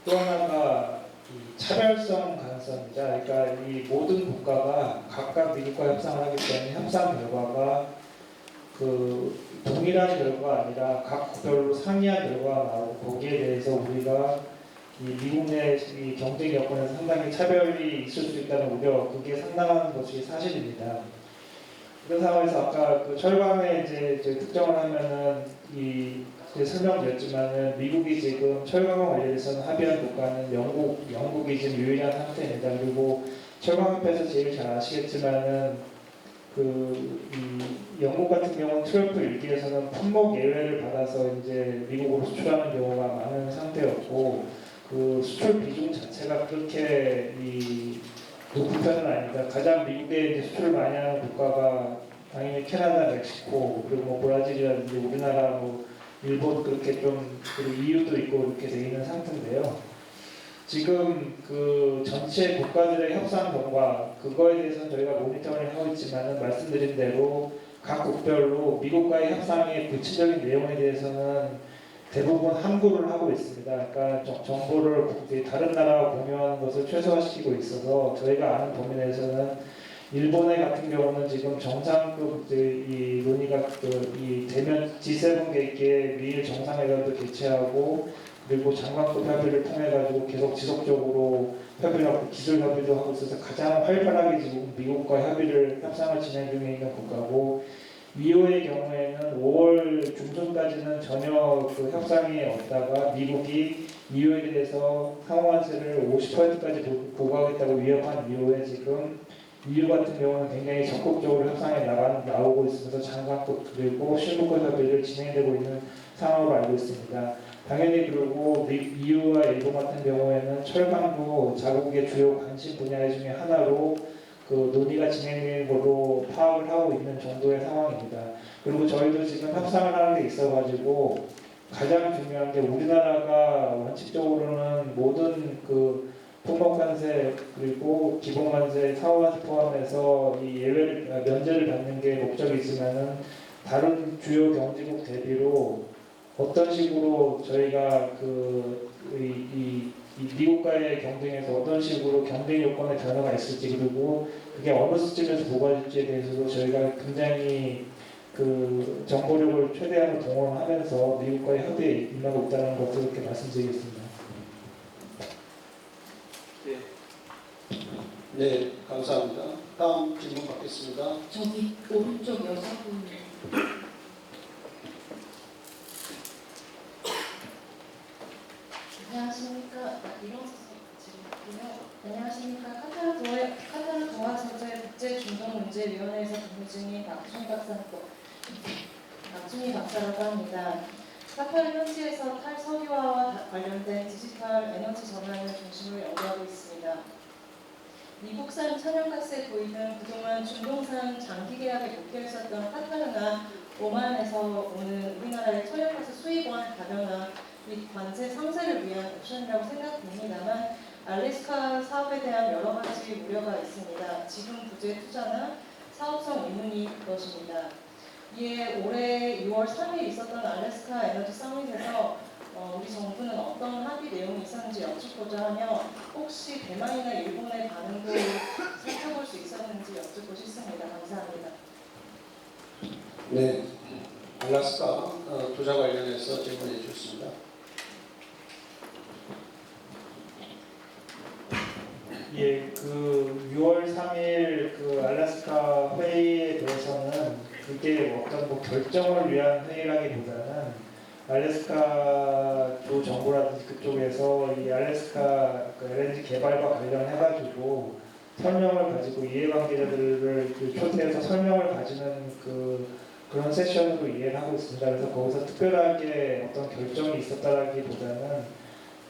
또 하나가 이 차별성 가능성입니다. 그러니까 이 모든 국가가 각각 미국과 협상을 하기 때문에 협상 결과가 그 동일한 결과가 아니라 각 국별로 상이한 결과가 나오고 거기에 대해서 우리가 이 미국 내 이 경쟁 여건에서 상당히 차별이 있을 수 있다는 우려, 그게 상당한 것이 사실입니다. 그런 상황에서 아까 그 철강에 이제 특정을 하면은 설명드렸지만은 미국이 지금 철강과 관련해서는 합의한 국가는 영국이 지금 유일한 상태입니다. 그리고 철강협회에서 제일 잘 아시겠지만은 이 영국 같은 경우는 트럼프 일기에서는 품목 예외를 받아서 이제 미국으로 수출하는 경우가 많은 상태였고 그 수출 비중 자체가 그렇게 높은 편은 아닙니다. 가장 미국에 이제 수출을 많이 하는 국가가 당연히 캐나다, 멕시코, 그리고 뭐 브라질이라든지 우리나라, 뭐 일본 그렇게 좀 그리고 EU도 있고 이렇게 돼 있는 상태인데요. 지금 그 전체 국가들의 협상 경과 그거에 대해서는 저희가 모니터링을 하고 있지만은 말씀드린 대로 각 국별로 미국과의 협상의 구체적인 내용에 대해서는 대부분 함구를 하고 있습니다. 그러니까 정보를 다른 나라와 공유하는 것을 최소화시키고 있어서 저희가 아는 범위 내에서는 일본의 같은 경우는 지금 정상급 이 논의가 이 대면 G7 객기에 미일 정상회담도 개최하고 그리고 장관급 협의를 통해 가지고 계속 지속적으로 협의하고 기술 협의도 하고 있어서 가장 활발하게 지금 미국과 협상을 진행 중에 있는 국가고 EU의 경우에는 5월 중순까지는 전혀 그 협상이 없다가 미국이 EU에 대해서 상호환세를 50%까지 부과하겠다고 위협한 이후에 지금 EU 같은 경우는 굉장히 적극적으로 협상에 나오고 있으면서 장관급 그리고 실무급 협의를 진행되고 있는 상황으로 알고 있습니다. 당연히 그리고 EU와 일본 같은 경우에는 철강도 자국의 주요 관심 분야 중에 하나로 그 논의가 진행되는 걸로 파악을 하고 있는 정도의 상황입니다. 그리고 저희도 지금 협상을 하는 데 있어가지고 가장 중요한 게 우리나라가 원칙적으로는 모든 그 품목관세 그리고 기본관세, 상호관세 포함해서 이 면제를 받는 게 목적이지만은 다른 주요 경제국 대비로 어떤 식으로 저희가 이 미국과의 경쟁에서 어떤 식으로 경쟁 요건의 변화가 있을지 그리고 그게 어느 시점에서 부과될지에 대해서도 저희가 굉장히 그 정보력을 최대한으로 동원하면서 미국과의 협의에 임하고 있다는 것을 이렇게 말씀드리겠습니다. 네, 감사합니다. 다음 질문 받겠습니다. 저기 오른쪽 여자분. 안녕하십니까. 안녕하십니까. 카타르 동아 소재 국제 중동 문제위원회에서 근무 중인 박준희 박사라고 합니다. 카타르 현지에서 탈석유화와 관련된 디지털 에너지 전환을 중심으로 연구하고 있습니다. 미국산 천연가스 도입은 그동안 중동산 장기 계약에 묶여 있었던 카타르나 오만에서 오는 우리나라의 천연가스 수입원 다변화 및 관세 상세를 위한 옵션이라고 생각됩니다만 알래스카 사업에 대한 여러 가지 우려가 있습니다. 지금 부재 투자나 사업성 의문이 그것입니다. 이에 올해 6월 3일 있었던 알래스카 에너지 서밋에서 우리 정부는 어떤 합의 내용이 있었는지 여쭙고자 하며 혹시 대만이나 일본의 반응도 살펴볼 수 있었는지 여쭙고 싶습니다. 감사합니다. 네, 알래스카 투자 관련해서 질문해 주셨습니다. 예, 그 6월 3일 그 알래스카 회의에 대해서는 그게 어떤 뭐 결정을 위한 회의라기보다는 알래스카 주 정부라든지 그쪽에서 이 알래스카 그 LNG 개발과 관련해가지고 설명을 가지고 이해관계자들을 초대해서 설명을 가지는 그 그런 세션으로 이해를 하고 있습니다. 그래서 거기서 특별하게 어떤 결정이 있었다기보다는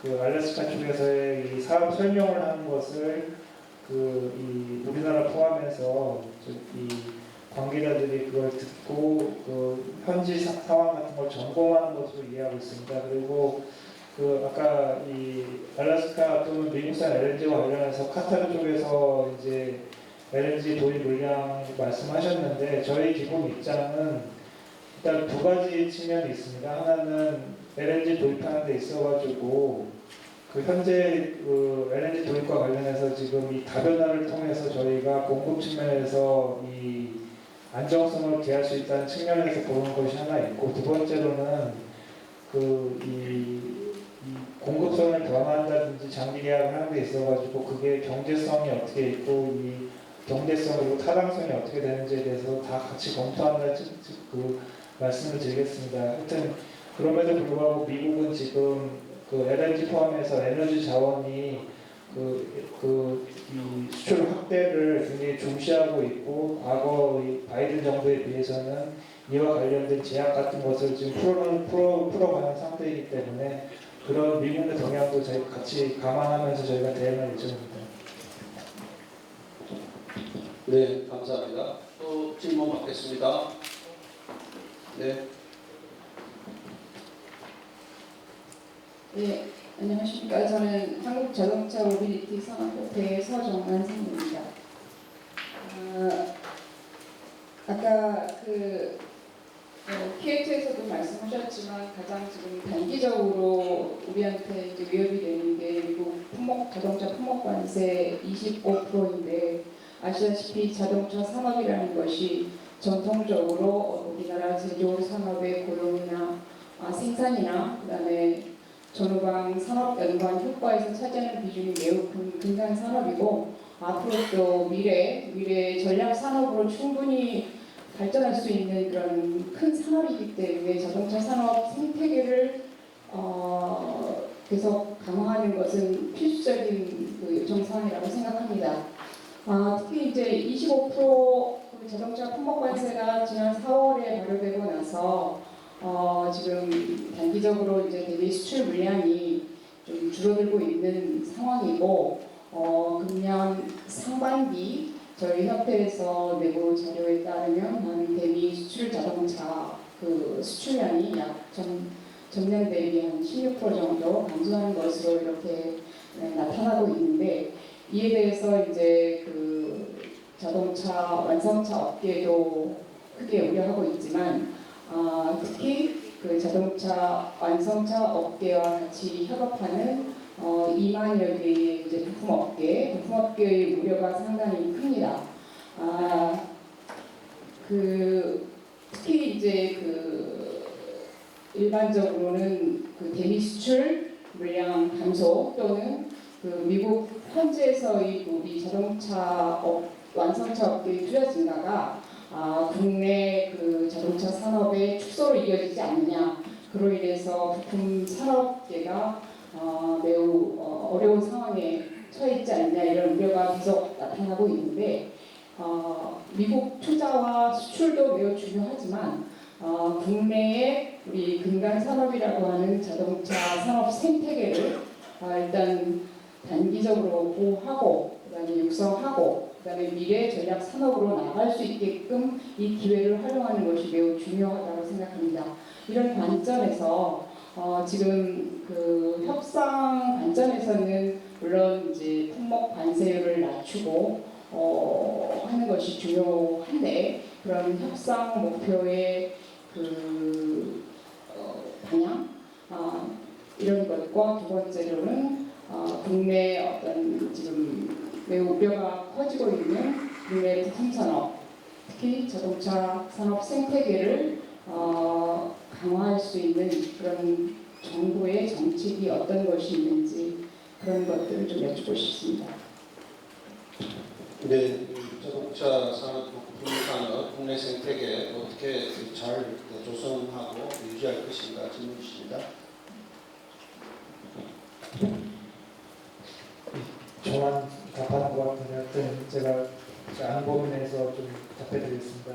그 알래스카 쪽에서의 이 사업 설명을 하는 것을 이 우리나라 포함해서 이 관계자들이 그걸 듣고 그 현지 상황 같은 걸 점검하는 것으로 이해하고 있습니다. 그리고 아까 이 알래스카 또는 미국산 LNG와 관련해서 카타르 쪽에서 이제 LNG 도입 물량 말씀하셨는데 저희 기본 입장은 일단 두 가지 측면이 있습니다. 하나는 LNG 도입하는 데 있어가지고 현재 LNG 도입과 관련해서 지금 이 다변화를 통해서 저희가 공급 측면에서 이 안정성을 기할 수 있다는 측면에서 보는 것이 하나 있고, 두 번째로는 이 공급선을 변화한다든지 장기 계약을 하는 데 있어가지고 그게 경제성이 어떻게 있고 이 경제성 그리고 타당성이 어떻게 되는지에 대해서 다 같이 검토한다는 말씀을 드리겠습니다. 하여튼 그럼에도 불구하고 미국은 지금 LNG 포함해서 에너지 자원이 이 수출 확대를 굉장히 중시하고 있고, 과거 바이든 정부에 비해서는 이와 관련된 제약 같은 것을 지금 풀어가는 상태이기 때문에 그런 미국의 동향도 저희 같이 감안하면서 저희가 대응할 예정입니다. 네, 감사합니다. 또 질문 받겠습니다. 네. 네, 안녕하십니까. 저는 한국자동차 모빌리티 산업협회의 서정만 상무입니다. 아까 키에트에서도 말씀하셨지만 가장 지금 단기적으로 우리한테 이제 위협이 되는 게 미국 자동차 품목 관세 25%인데, 아시다시피 자동차 산업이라는 것이 전통적으로 우리나라 제조 산업의 고용이나 생산이나 그다음에 전후방 산업 연관 효과에서 차지하는 비중이 매우 큰 근간 산업이고, 앞으로 또 미래 전략 산업으로 충분히 발전할 수 있는 그런 큰 산업이기 때문에 자동차 산업 생태계를 계속 강화하는 것은 필수적인 요청 사항이라고 생각합니다. 특히 이제 25% 자동차 품목 관세가 지난 4월에 발효되고 나서 지금 단기적으로 이제 대비 수출 물량이 좀 줄어들고 있는 상황이고, 금년 상반기 저희 협회에서 내부 자료에 따르면 대미 수출 자동차 수출량이 약 전년 대비 한 16% 정도 감소하는 것으로 이렇게 나타나고 있는데, 이에 대해서 이제 자동차 완성차 업계도 크게 우려하고 있지만, 특히 자동차 완성차 업계와 같이 협업하는 2만여 개의 이제 부품업계의 우려가 상당히 큽니다. 특히 이제 일반적으로는 대미 수출 물량 감소 또는 미국 현지에서의 우리 자동차 완성차 업계의 투자 증가가 국내 자동차 산업의 축소로 이어지지 않느냐, 그로 인해서 부품 산업계가 매우 어려운 상황에 처해 있지 않느냐, 이런 우려가 계속 나타나고 있는데, 미국 투자와 수출도 매우 중요하지만 국내의 우리 근간 산업이라고 하는 자동차 산업 생태계를 일단 단기적으로 보호하고 그다음에 육성하고 그다음에 미래 전략 산업으로 나갈 수 있게끔 이 기회를 활용하는 것이 매우 중요하다고 생각합니다. 이런 관점에서 지금 협상 관점에서는 물론 이제 품목 관세율을 낮추고 하는 것이 중요한데, 그런 협상 목표의 방향 이런 것과, 두 번째로는 국내 어떤 지금 매우 우려가 커지고 있는 국내 부품 산업, 특히 자동차 산업 생태계를 강화할 수 있는 그런 정부의 정책이 어떤 것이 있는지, 그런 것들을 좀 여쭙고 싶습니다. 네, 자동차 산업, 부품 산업, 국내 생태계 어떻게 잘 조성하고 유지할 것인가 질문 주십니다. 저만 답하는 것 같은데, 하여튼 제가 안보면에서 좀 답해드리겠습니다.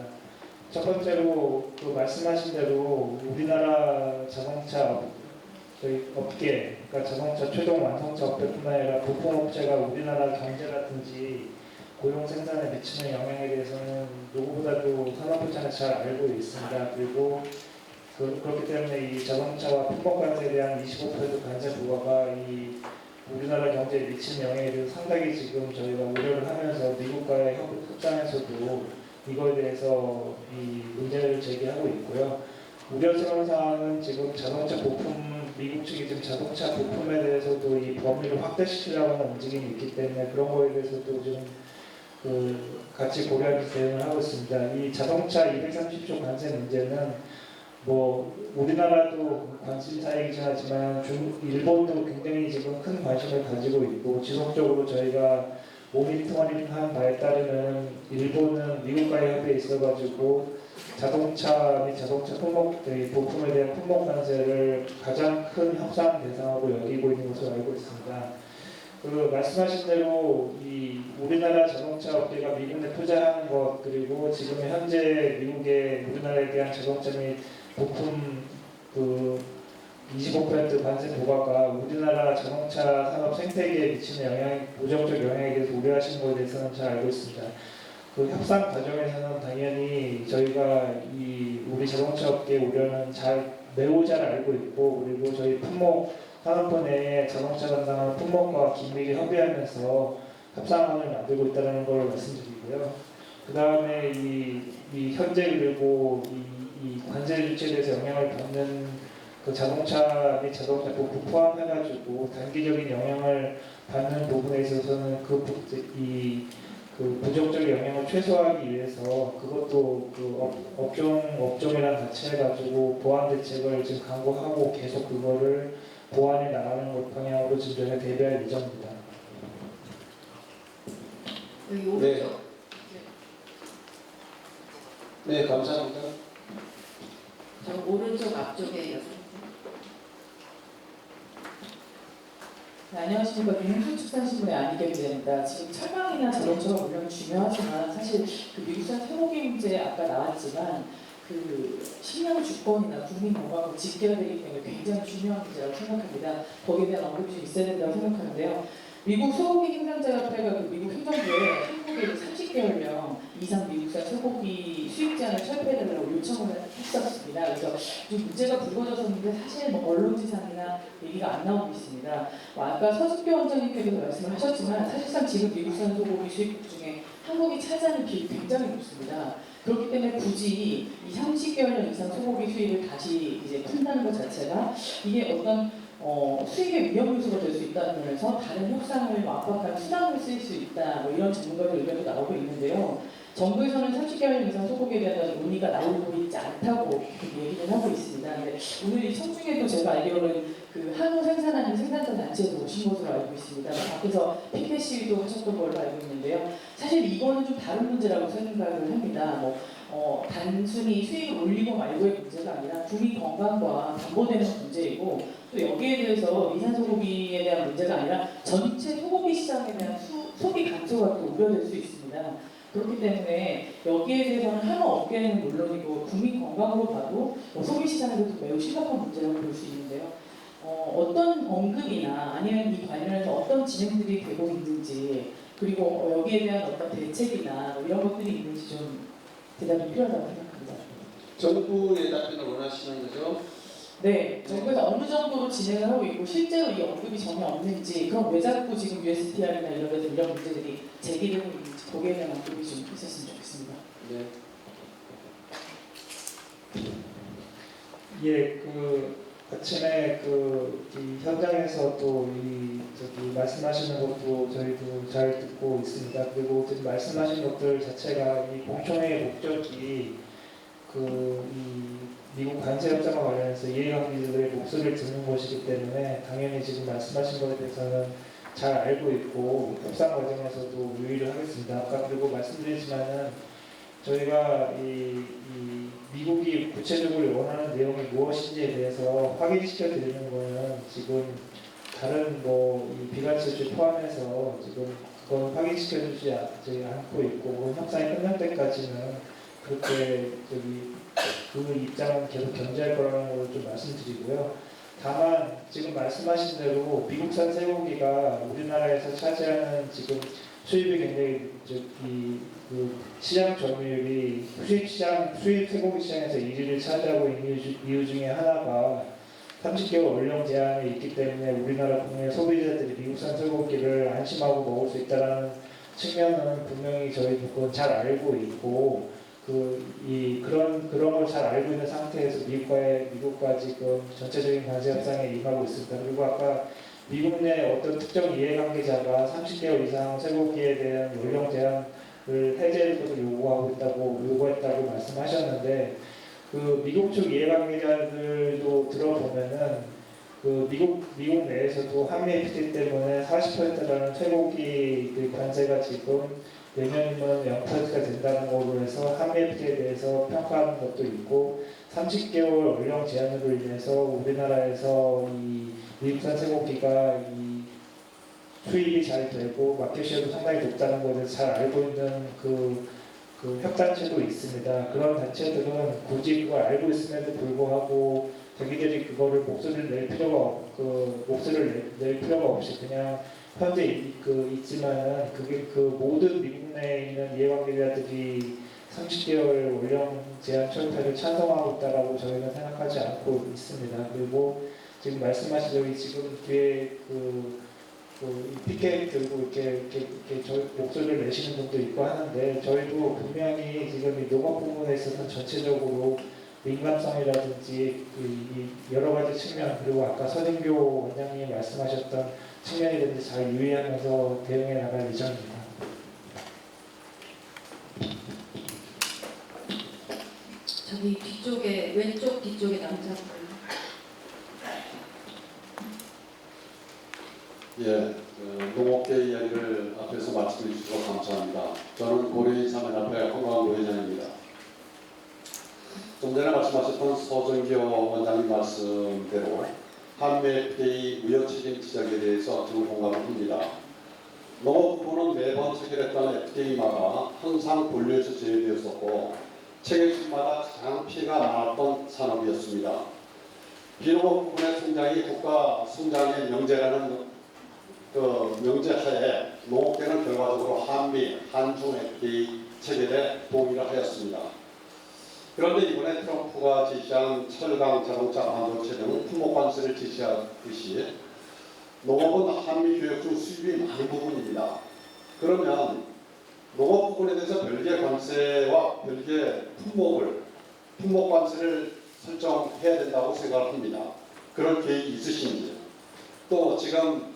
첫 번째로 그 말씀하신 대로 우리나라 자동차 저희 업계, 그러니까 자동차 최종 완성차 업계뿐만 아니라 부품업체가 우리나라 경제라든지 고용 생산에 미치는 영향에 대해서는 누구보다도 산업부처는 잘 알고 있습니다. 그리고 그렇기 때문에 이 자동차와 품목관세에 대한 25% 관세 부과가 이 우리나라 경제에 미치는 영향에 대해서 상당히 지금 저희가 우려를 하면서 미국과의 협상에서도 이거에 대해서 이 문제를 제기하고 있고요. 우려스러운 사항은 지금 자동차 부품, 미국 측이 지금 자동차 부품에 대해서도 이 범위를 확대시키려고 하는 움직임이 있기 때문에 그런 거에 대해서도 좀 같이 고려하면서 대응을 하고 있습니다. 이 자동차 230조 관세 문제는 뭐 우리나라도 관심사이긴 하지만 일본도 굉장히 지금 큰 관심을 가지고 있고 지속적으로 저희가 모니터링한 바에 따르면 일본은 미국과의 협의에 있어가지고 자동차 및 자동차 부품에 대한 품목 관세를 가장 큰 협상 대상으로 여기고 있는 것으로 알고 있습니다. 말씀하신 대로 이 우리나라 자동차 업계가 미국에 투자하는 것 그리고 지금 현재 미국의 우리나라에 대한 자동차 및 부품 25% 관세 부과가 우리나라 자동차 산업 생태계에 미치는 부정적 영향에 대해서 우려하시는 것에 대해서는 잘 알고 있습니다. 그 협상 과정에서는 당연히 저희가 우리 자동차 업계 우려는 매우 잘 알고 있고 그리고 저희 산업부 내에 자동차 담당하는 품목과 긴밀히 협의하면서 협상안을 만들고 있다는 걸 말씀드리고요. 그 다음에 이 현재 그리고 이 관세 조치에 대해서 영향을 받는 그 자동차 및 자동차 부품 포함해가지고 단기적인 영향을 받는 부분에 있어서는 그 부정적 영향을 최소화하기 위해서 그것도 업종이랑 같이 해가지고 보완 대책을 지금 강구하고 계속 그거를 보완해 나가는 것 방향으로 지금 저희가 대비할 예정입니다. 네. 네, 감사합니다. 저 오른쪽 앞쪽에 네, 안녕하십니까. 민주축산신문의 안희경 기자입니다. 지금 철강이나 자동차가 물론 중요하지만 사실 그 미국산 쇠고기 문제 아까 나왔지만 그 식량 주권이나 국민 건강을 지켜야 되기 때문에 굉장히 중요한 문제라고 생각합니다. 거기에 대한 언급이 좀 있어야 된다고 생각하는데요. 미국 소고기 생산자협회가 미국 행정부에 한국에 30개월령 이상 미국산 소고기 수입 제한을 철폐해달라고 요청을 했었습니다. 그래서 좀 문제가 불거졌었는데 사실 언론지상이나 얘기가 안 나오고 있습니다. 아까 서숙교 원장님께서 말씀을 하셨지만 사실상 지금 미국산 소고기 수입국 중에 한국이 차지하는 비율이 굉장히 높습니다. 그렇기 때문에 굳이 이 30개월 이상 소고기 수입을 다시 이제 푼다는 것 자체가 이게 어떤 수익의 위험 요소가 될 수 있다는 면에서 다른 협상을 압박하는 수단으로 쓰일 수 있다. 이런 전문가들 의견도 나오고 있는데요. 정부에서는 30개월 이상 소고기에 대한 논의가 나오고 있지 않다고 얘기를 하고 있습니다. 근데 오늘 이 청중에도 제가 알기로는 그 한우 생산하는 생산자 단체에서 오신 것으로 알고 있습니다. 밖에서 피켓 시위도 하셨던 걸로 알고 있는데요. 사실 이거는 좀 다른 문제라고 생각을 합니다. 단순히 수익을 올리고 말고의 문제가 아니라 국민 건강과 담보되는 문제이고 또 여기에 대해서 미산소고기에 대한 문제가 아니라 전체 소고기 시장에 대한 소비 감소가 또 우려될 수 있습니다. 그렇기 때문에 여기에 대해서는 한우 업계는 물론이고 국민 건강으로 봐도 소비 시장에서도 매우 심각한 문제라고 볼 수 있는데요. 어떤 언급이나 아니면 이 관련해서 어떤 진행들이 되고 있는지 그리고 여기에 대한 어떤 대책이나 이런 것들이 있는지 좀 대답이 필요하다고 생각합니다. 정부의 답변을 원하시는 거죠? 네, 정부에서 어느 정도로 진행을 하고 있고 실제로 이 언급이 전혀 없는지 그럼 왜 자꾸 지금 USTR이나 이런 데서 이런 문제들이 제기되고 있는지 거기에 대한 언급이 좀 있었으면 좋겠습니다. 네. 예, 아침에 이 현장에서 또 말씀하시는 것도 저희도 잘 듣고 있습니다. 그리고 지금 말씀하신 것들 자체가 이 공청회의 목적이 이 미국 관세 협정과 관련해서 이해관계자들의 목소리를 듣는 것이기 때문에 당연히 지금 말씀하신 것에 대해서는 잘 알고 있고 협상 과정에서도 유의를 하겠습니다. 아까 그리고 말씀드리지만은 저희가 이 미국이 구체적으로 원하는 내용이 무엇인지에 대해서 확인시켜 드리는 거는 지금 다른 이 비관세주 포함해서 지금 그건 확인시켜 주지 않고 있고 협상이 끝날 때까지는 그렇게 그 입장은 계속 견제할 거라는 걸 좀 말씀드리고요. 다만 지금 말씀하신 대로 미국산 쇠고기가 우리나라에서 차지하는 지금 수입이 굉장히 그 시장 점유율이 수입 쇠고기 시장에서 1위를 차지하고 있는 이유 중에 하나가 30개월 원령 제한이 있기 때문에 우리나라 국내 소비자들이 미국산 쇠고기를 안심하고 먹을 수 있다는 측면은 분명히 저희도 그건 잘 알고 있고 그런 걸 잘 알고 있는 상태에서 미국과 지금 전체적인 관세 협상에 임하고 있습니다. 그리고 아까 미국 내 어떤 특정 이해관계자가 30개월 이상 쇠고기에 대한 원령 제한을 해제를 요구했다고 말씀하셨는데 그 미국 쪽 이해관계자들도 들어보면은 그 미국 내에서도 한미 FTA 때문에 40%라는 쇠고기 그 관세가 지금 내년이면 0%가 된다는 걸로 해서 한미 FTA에 대해서 평가하는 것도 있고 30개월 원령 제한으로 인해서 우리나라에서 이 미국산 쇠고기가 이 수입이 잘 되고 마켓시어도 상당히 높다는 것을 잘 알고 있는 그 협단체도 있습니다. 그런 단체들은 굳이 그걸 알고 있음에도 불구하고 자기들이 그거를 목소리를 낼 필요가 없이 그냥 현재 있지만은 그게 모든 미국 내에 있는 이해관계자들이 30개월 원령 제한 철폐를 찬성하고 있다라고 저희는 생각하지 않고 있습니다. 그리고 지금 말씀하신 여기 지금 뒤에 피켓 들고 이렇게 저희 목소리를 내시는 분도 있고 하는데 저희도 분명히 지금 이 농업 부분에 있어서 전체적으로 민감성이라든지 이 여러 가지 측면 그리고 아까 서진교 원장님이 말씀하셨던 측면이든지 잘 유의하면서 대응해 나갈 예정입니다. 저기 뒤쪽에 왼쪽 뒤쪽에 남자분. 예, 농업계 이야기를 앞에서 말씀해 주셔서 감사합니다. 저는 고려인 사면협회 황광 회장입니다. 좀 전에 말씀하셨던 서정교 원장님 말씀대로 한미 FTA 무역 책임 지적에 대해서 저는 공감을 합니다. 농업 부분은 매번 체결했던 FTA마다 항상 분류해서 제외되었었고 체결식마다 가장 피해가 많았던 산업이었습니다. 비농업 부분의 성장이 국가 성장의 명제라는 명제하에 농업계는 결과적으로 한미, 한중 FTA 체결에 동의를 하였습니다. 그런데 이번에 트럼프가 지시한 철강, 자동차, 반도체 등 품목 관세를 지시하듯이 농업은 한미 교역 중 수입이 많은 부분입니다. 그러면 농업 부분에 대해서 별개의 관세와 별개의 품목 관세를 설정해야 된다고 생각을 합니다. 그런 계획이 있으신지. 또 지금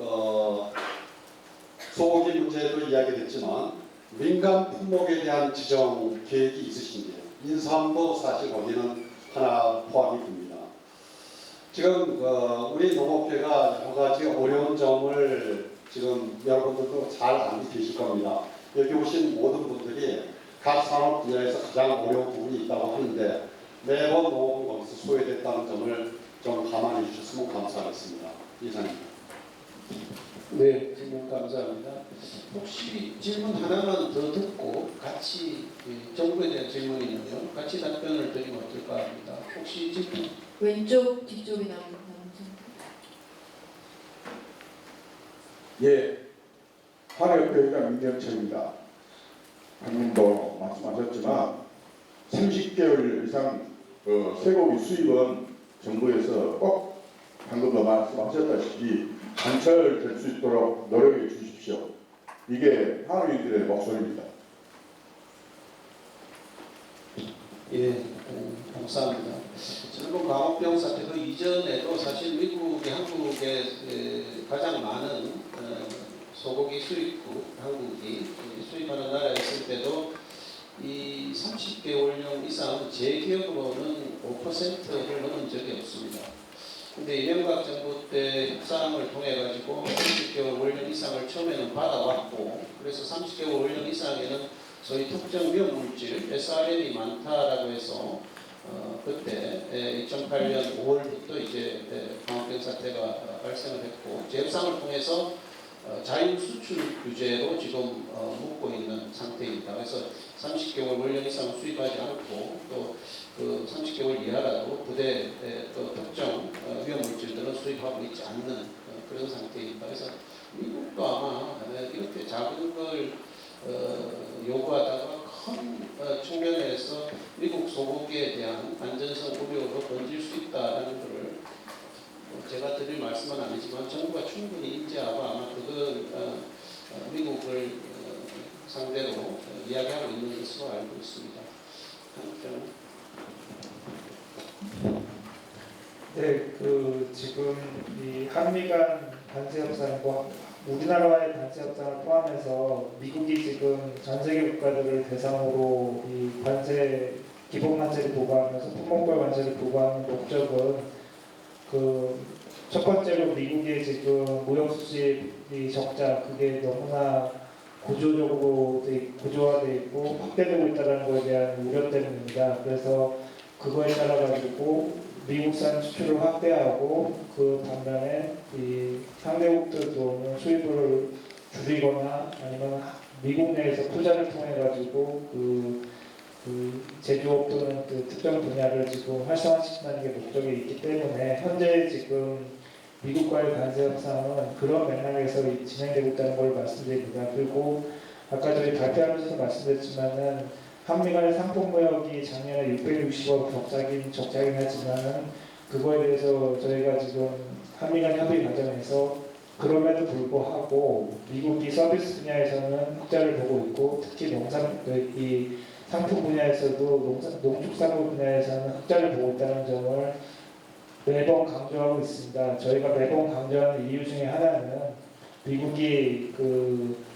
소고기 문제도 이야기됐지만 민간 품목에 대한 지정 계획이 있으신지. 인삼도 사실 거기는 하나 포함이 됩니다. 지금 우리 농업계가 여러 가지 어려운 점을 지금 여러분들도 잘 알고 계실 겁니다. 여기 오신 모든 분들이 각 산업 분야에서 가장 어려운 부분이 있다고 하는데 매번 농업은 거기서 소외됐다는 점을 좀 감안해 주셨으면 감사하겠습니다. 이상입니다. 네, 질문 감사합니다. 혹시 질문 하나만 더 듣고 같이 정부에 대한 질문이면요. 같이 답변을 드리면 어떨까 합니다. 혹시 질문? 왼쪽 뒤쪽에 남자. 예, 한해협회의장 민경철입니다. 방금도 말씀하셨지만 30개월 이상 쇠고기 수입은 정부에서 꼭 방금도 말씀하셨다시피 관철될 수 있도록 노력해 주십시오. 이게 한우인들의 목소리입니다. 예, 감사합니다. 전국 광우병 사태 그 이전에도 사실 미국이 한국에 가장 많은 소고기 수입국 한국이 수입하는 나라였을 때도 이 30개월령 이상 제 기억으로는 5%를 넘은 적이 없습니다. 근데 이명박 정부 때 협상을 통해 가지고 30개월 원령 이상을 처음에는 받아왔고 그래서 30개월 원령 이상에는 소위 특정 위험물질 SRM이 많다라고 해서 그때 2008년 5월부터 이제 광우병 사태가 발생을 했고 협상을 통해서 자유 수출 규제로 지금 묶고 있는 상태입니다. 그래서 30개월 원령 이상 수입하지 않고 또 그 30개월 이하라도 부대 또 특정 위험 물질들은 수입하고 있지 않는 그런 상태입니다. 그래서 미국도 아마 이렇게 작은 걸 요구하다가 큰 측면에서 미국 소고기에 대한 안전성 우려로 번질 수 있다는 것을 제가 드릴 말씀은 아니지만 정부가 충분히 인지하고 아마 그걸 미국을 상대로 이야기하고 있는 것으로 알고 있습니다. 네, 지금 이 한미 간 관세 협상과 우리나라와의 관세 협상을 포함해서 미국이 지금 전 세계 국가들을 대상으로 이 관세 기본 관세를 부과하면서 품목별 관세를 부과하는 목적은 첫 번째로 미국의 지금 무역 수입이 적자 그게 너무나 고조화되어 있고 확대되고 있다는 것에 대한 우려 때문입니다. 그래서 그거에 따라 가지고 미국산 수출을 확대하고 그 반면에 이 상대국들 들어오는 수입을 줄이거나 아니면 미국 내에서 투자를 통해 가지고 그 제조업 또는 그 특정 분야를 지금 활성화시키는 게 목적이 있기 때문에 현재 지금 미국과의 관세 협상은 그런 맥락에서 진행되고 있다는 걸 말씀드립니다. 그리고 아까 저희 발표하면서 말씀드렸지만은 한미 간의 상품 무역이 작년에 660억 적자긴 하지만은 그거에 대해서 저희가 지금 한미 간 협의 과정에서 그럼에도 불구하고 미국이 서비스 분야에서는 흑자를 보고 있고 특히 이 상품 분야에서도 농축산물 분야에서는 흑자를 보고 있다는 점을 매번 강조하고 있습니다. 저희가 매번 강조하는 이유 중에 하나는 미국이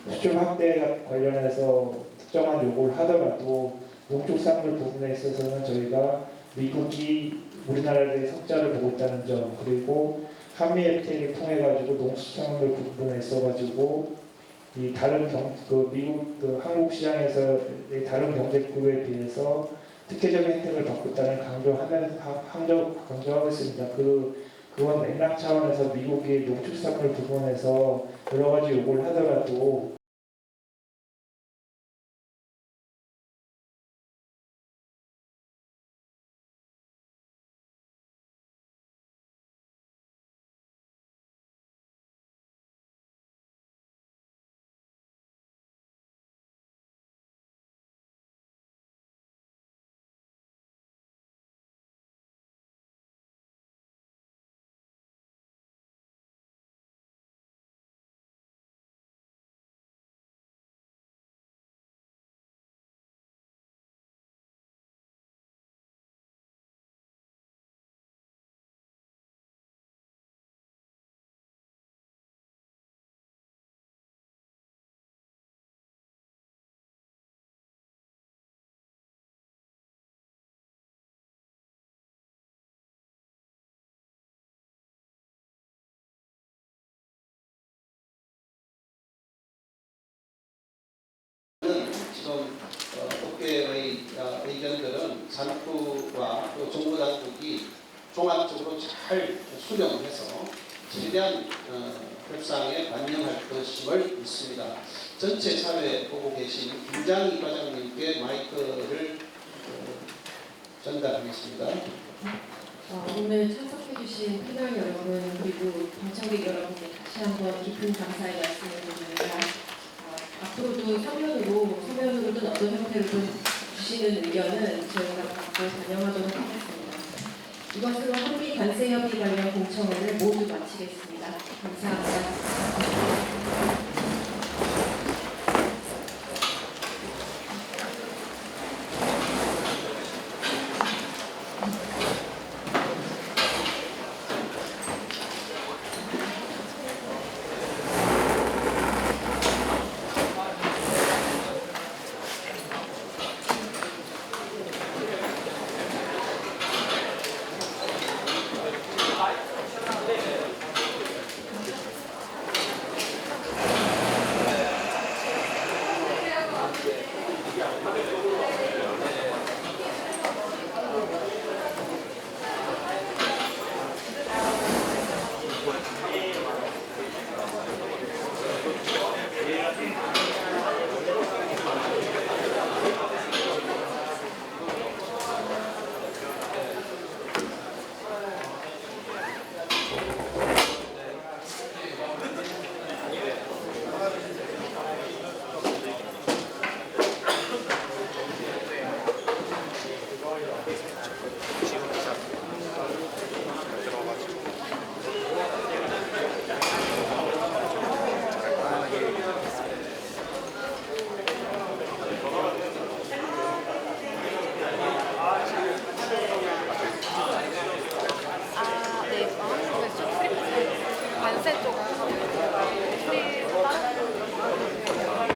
수출 확대 관련해서 특정한 요구를 하더라도 농축산물 부분에 있어서는 저희가 미국이 우리나라에 대해 흑자를 보고 있다는 점 그리고 한미 FTA를 통해 가지고 농축산물 부분에 있어가지고 이 다른 미국 한국 시장에서 다른 경제국에 비해서 특혜적인 혜택을 받고 있다는 강조하고 있습니다. 그건 맥락 차원에서 미국이 농축산물 부분에서 여러 가지 요구를 하더라도 지금 업계의 의견들은 산업부와 또 정부 당국이 종합적으로 잘 수렴해서 최대한 협상에 반영할 것임을 믿습니다. 전체 사회 보고 계신 김장희 과장님께 마이크를 전달하겠습니다. 오늘 참석해주신 패널 여러분 그리고 방청객 여러분께 다시 한번 깊은 감사의 말씀을 드립니다. 앞으로도 서면으로든 어떤 형태로든 주시는 의견은 저희가 받고 반영하도록 하겠습니다. 이것으로 한미 관세 협의 관련 공청회를 모두 마치겠습니다. 감사합니다. 하게 되고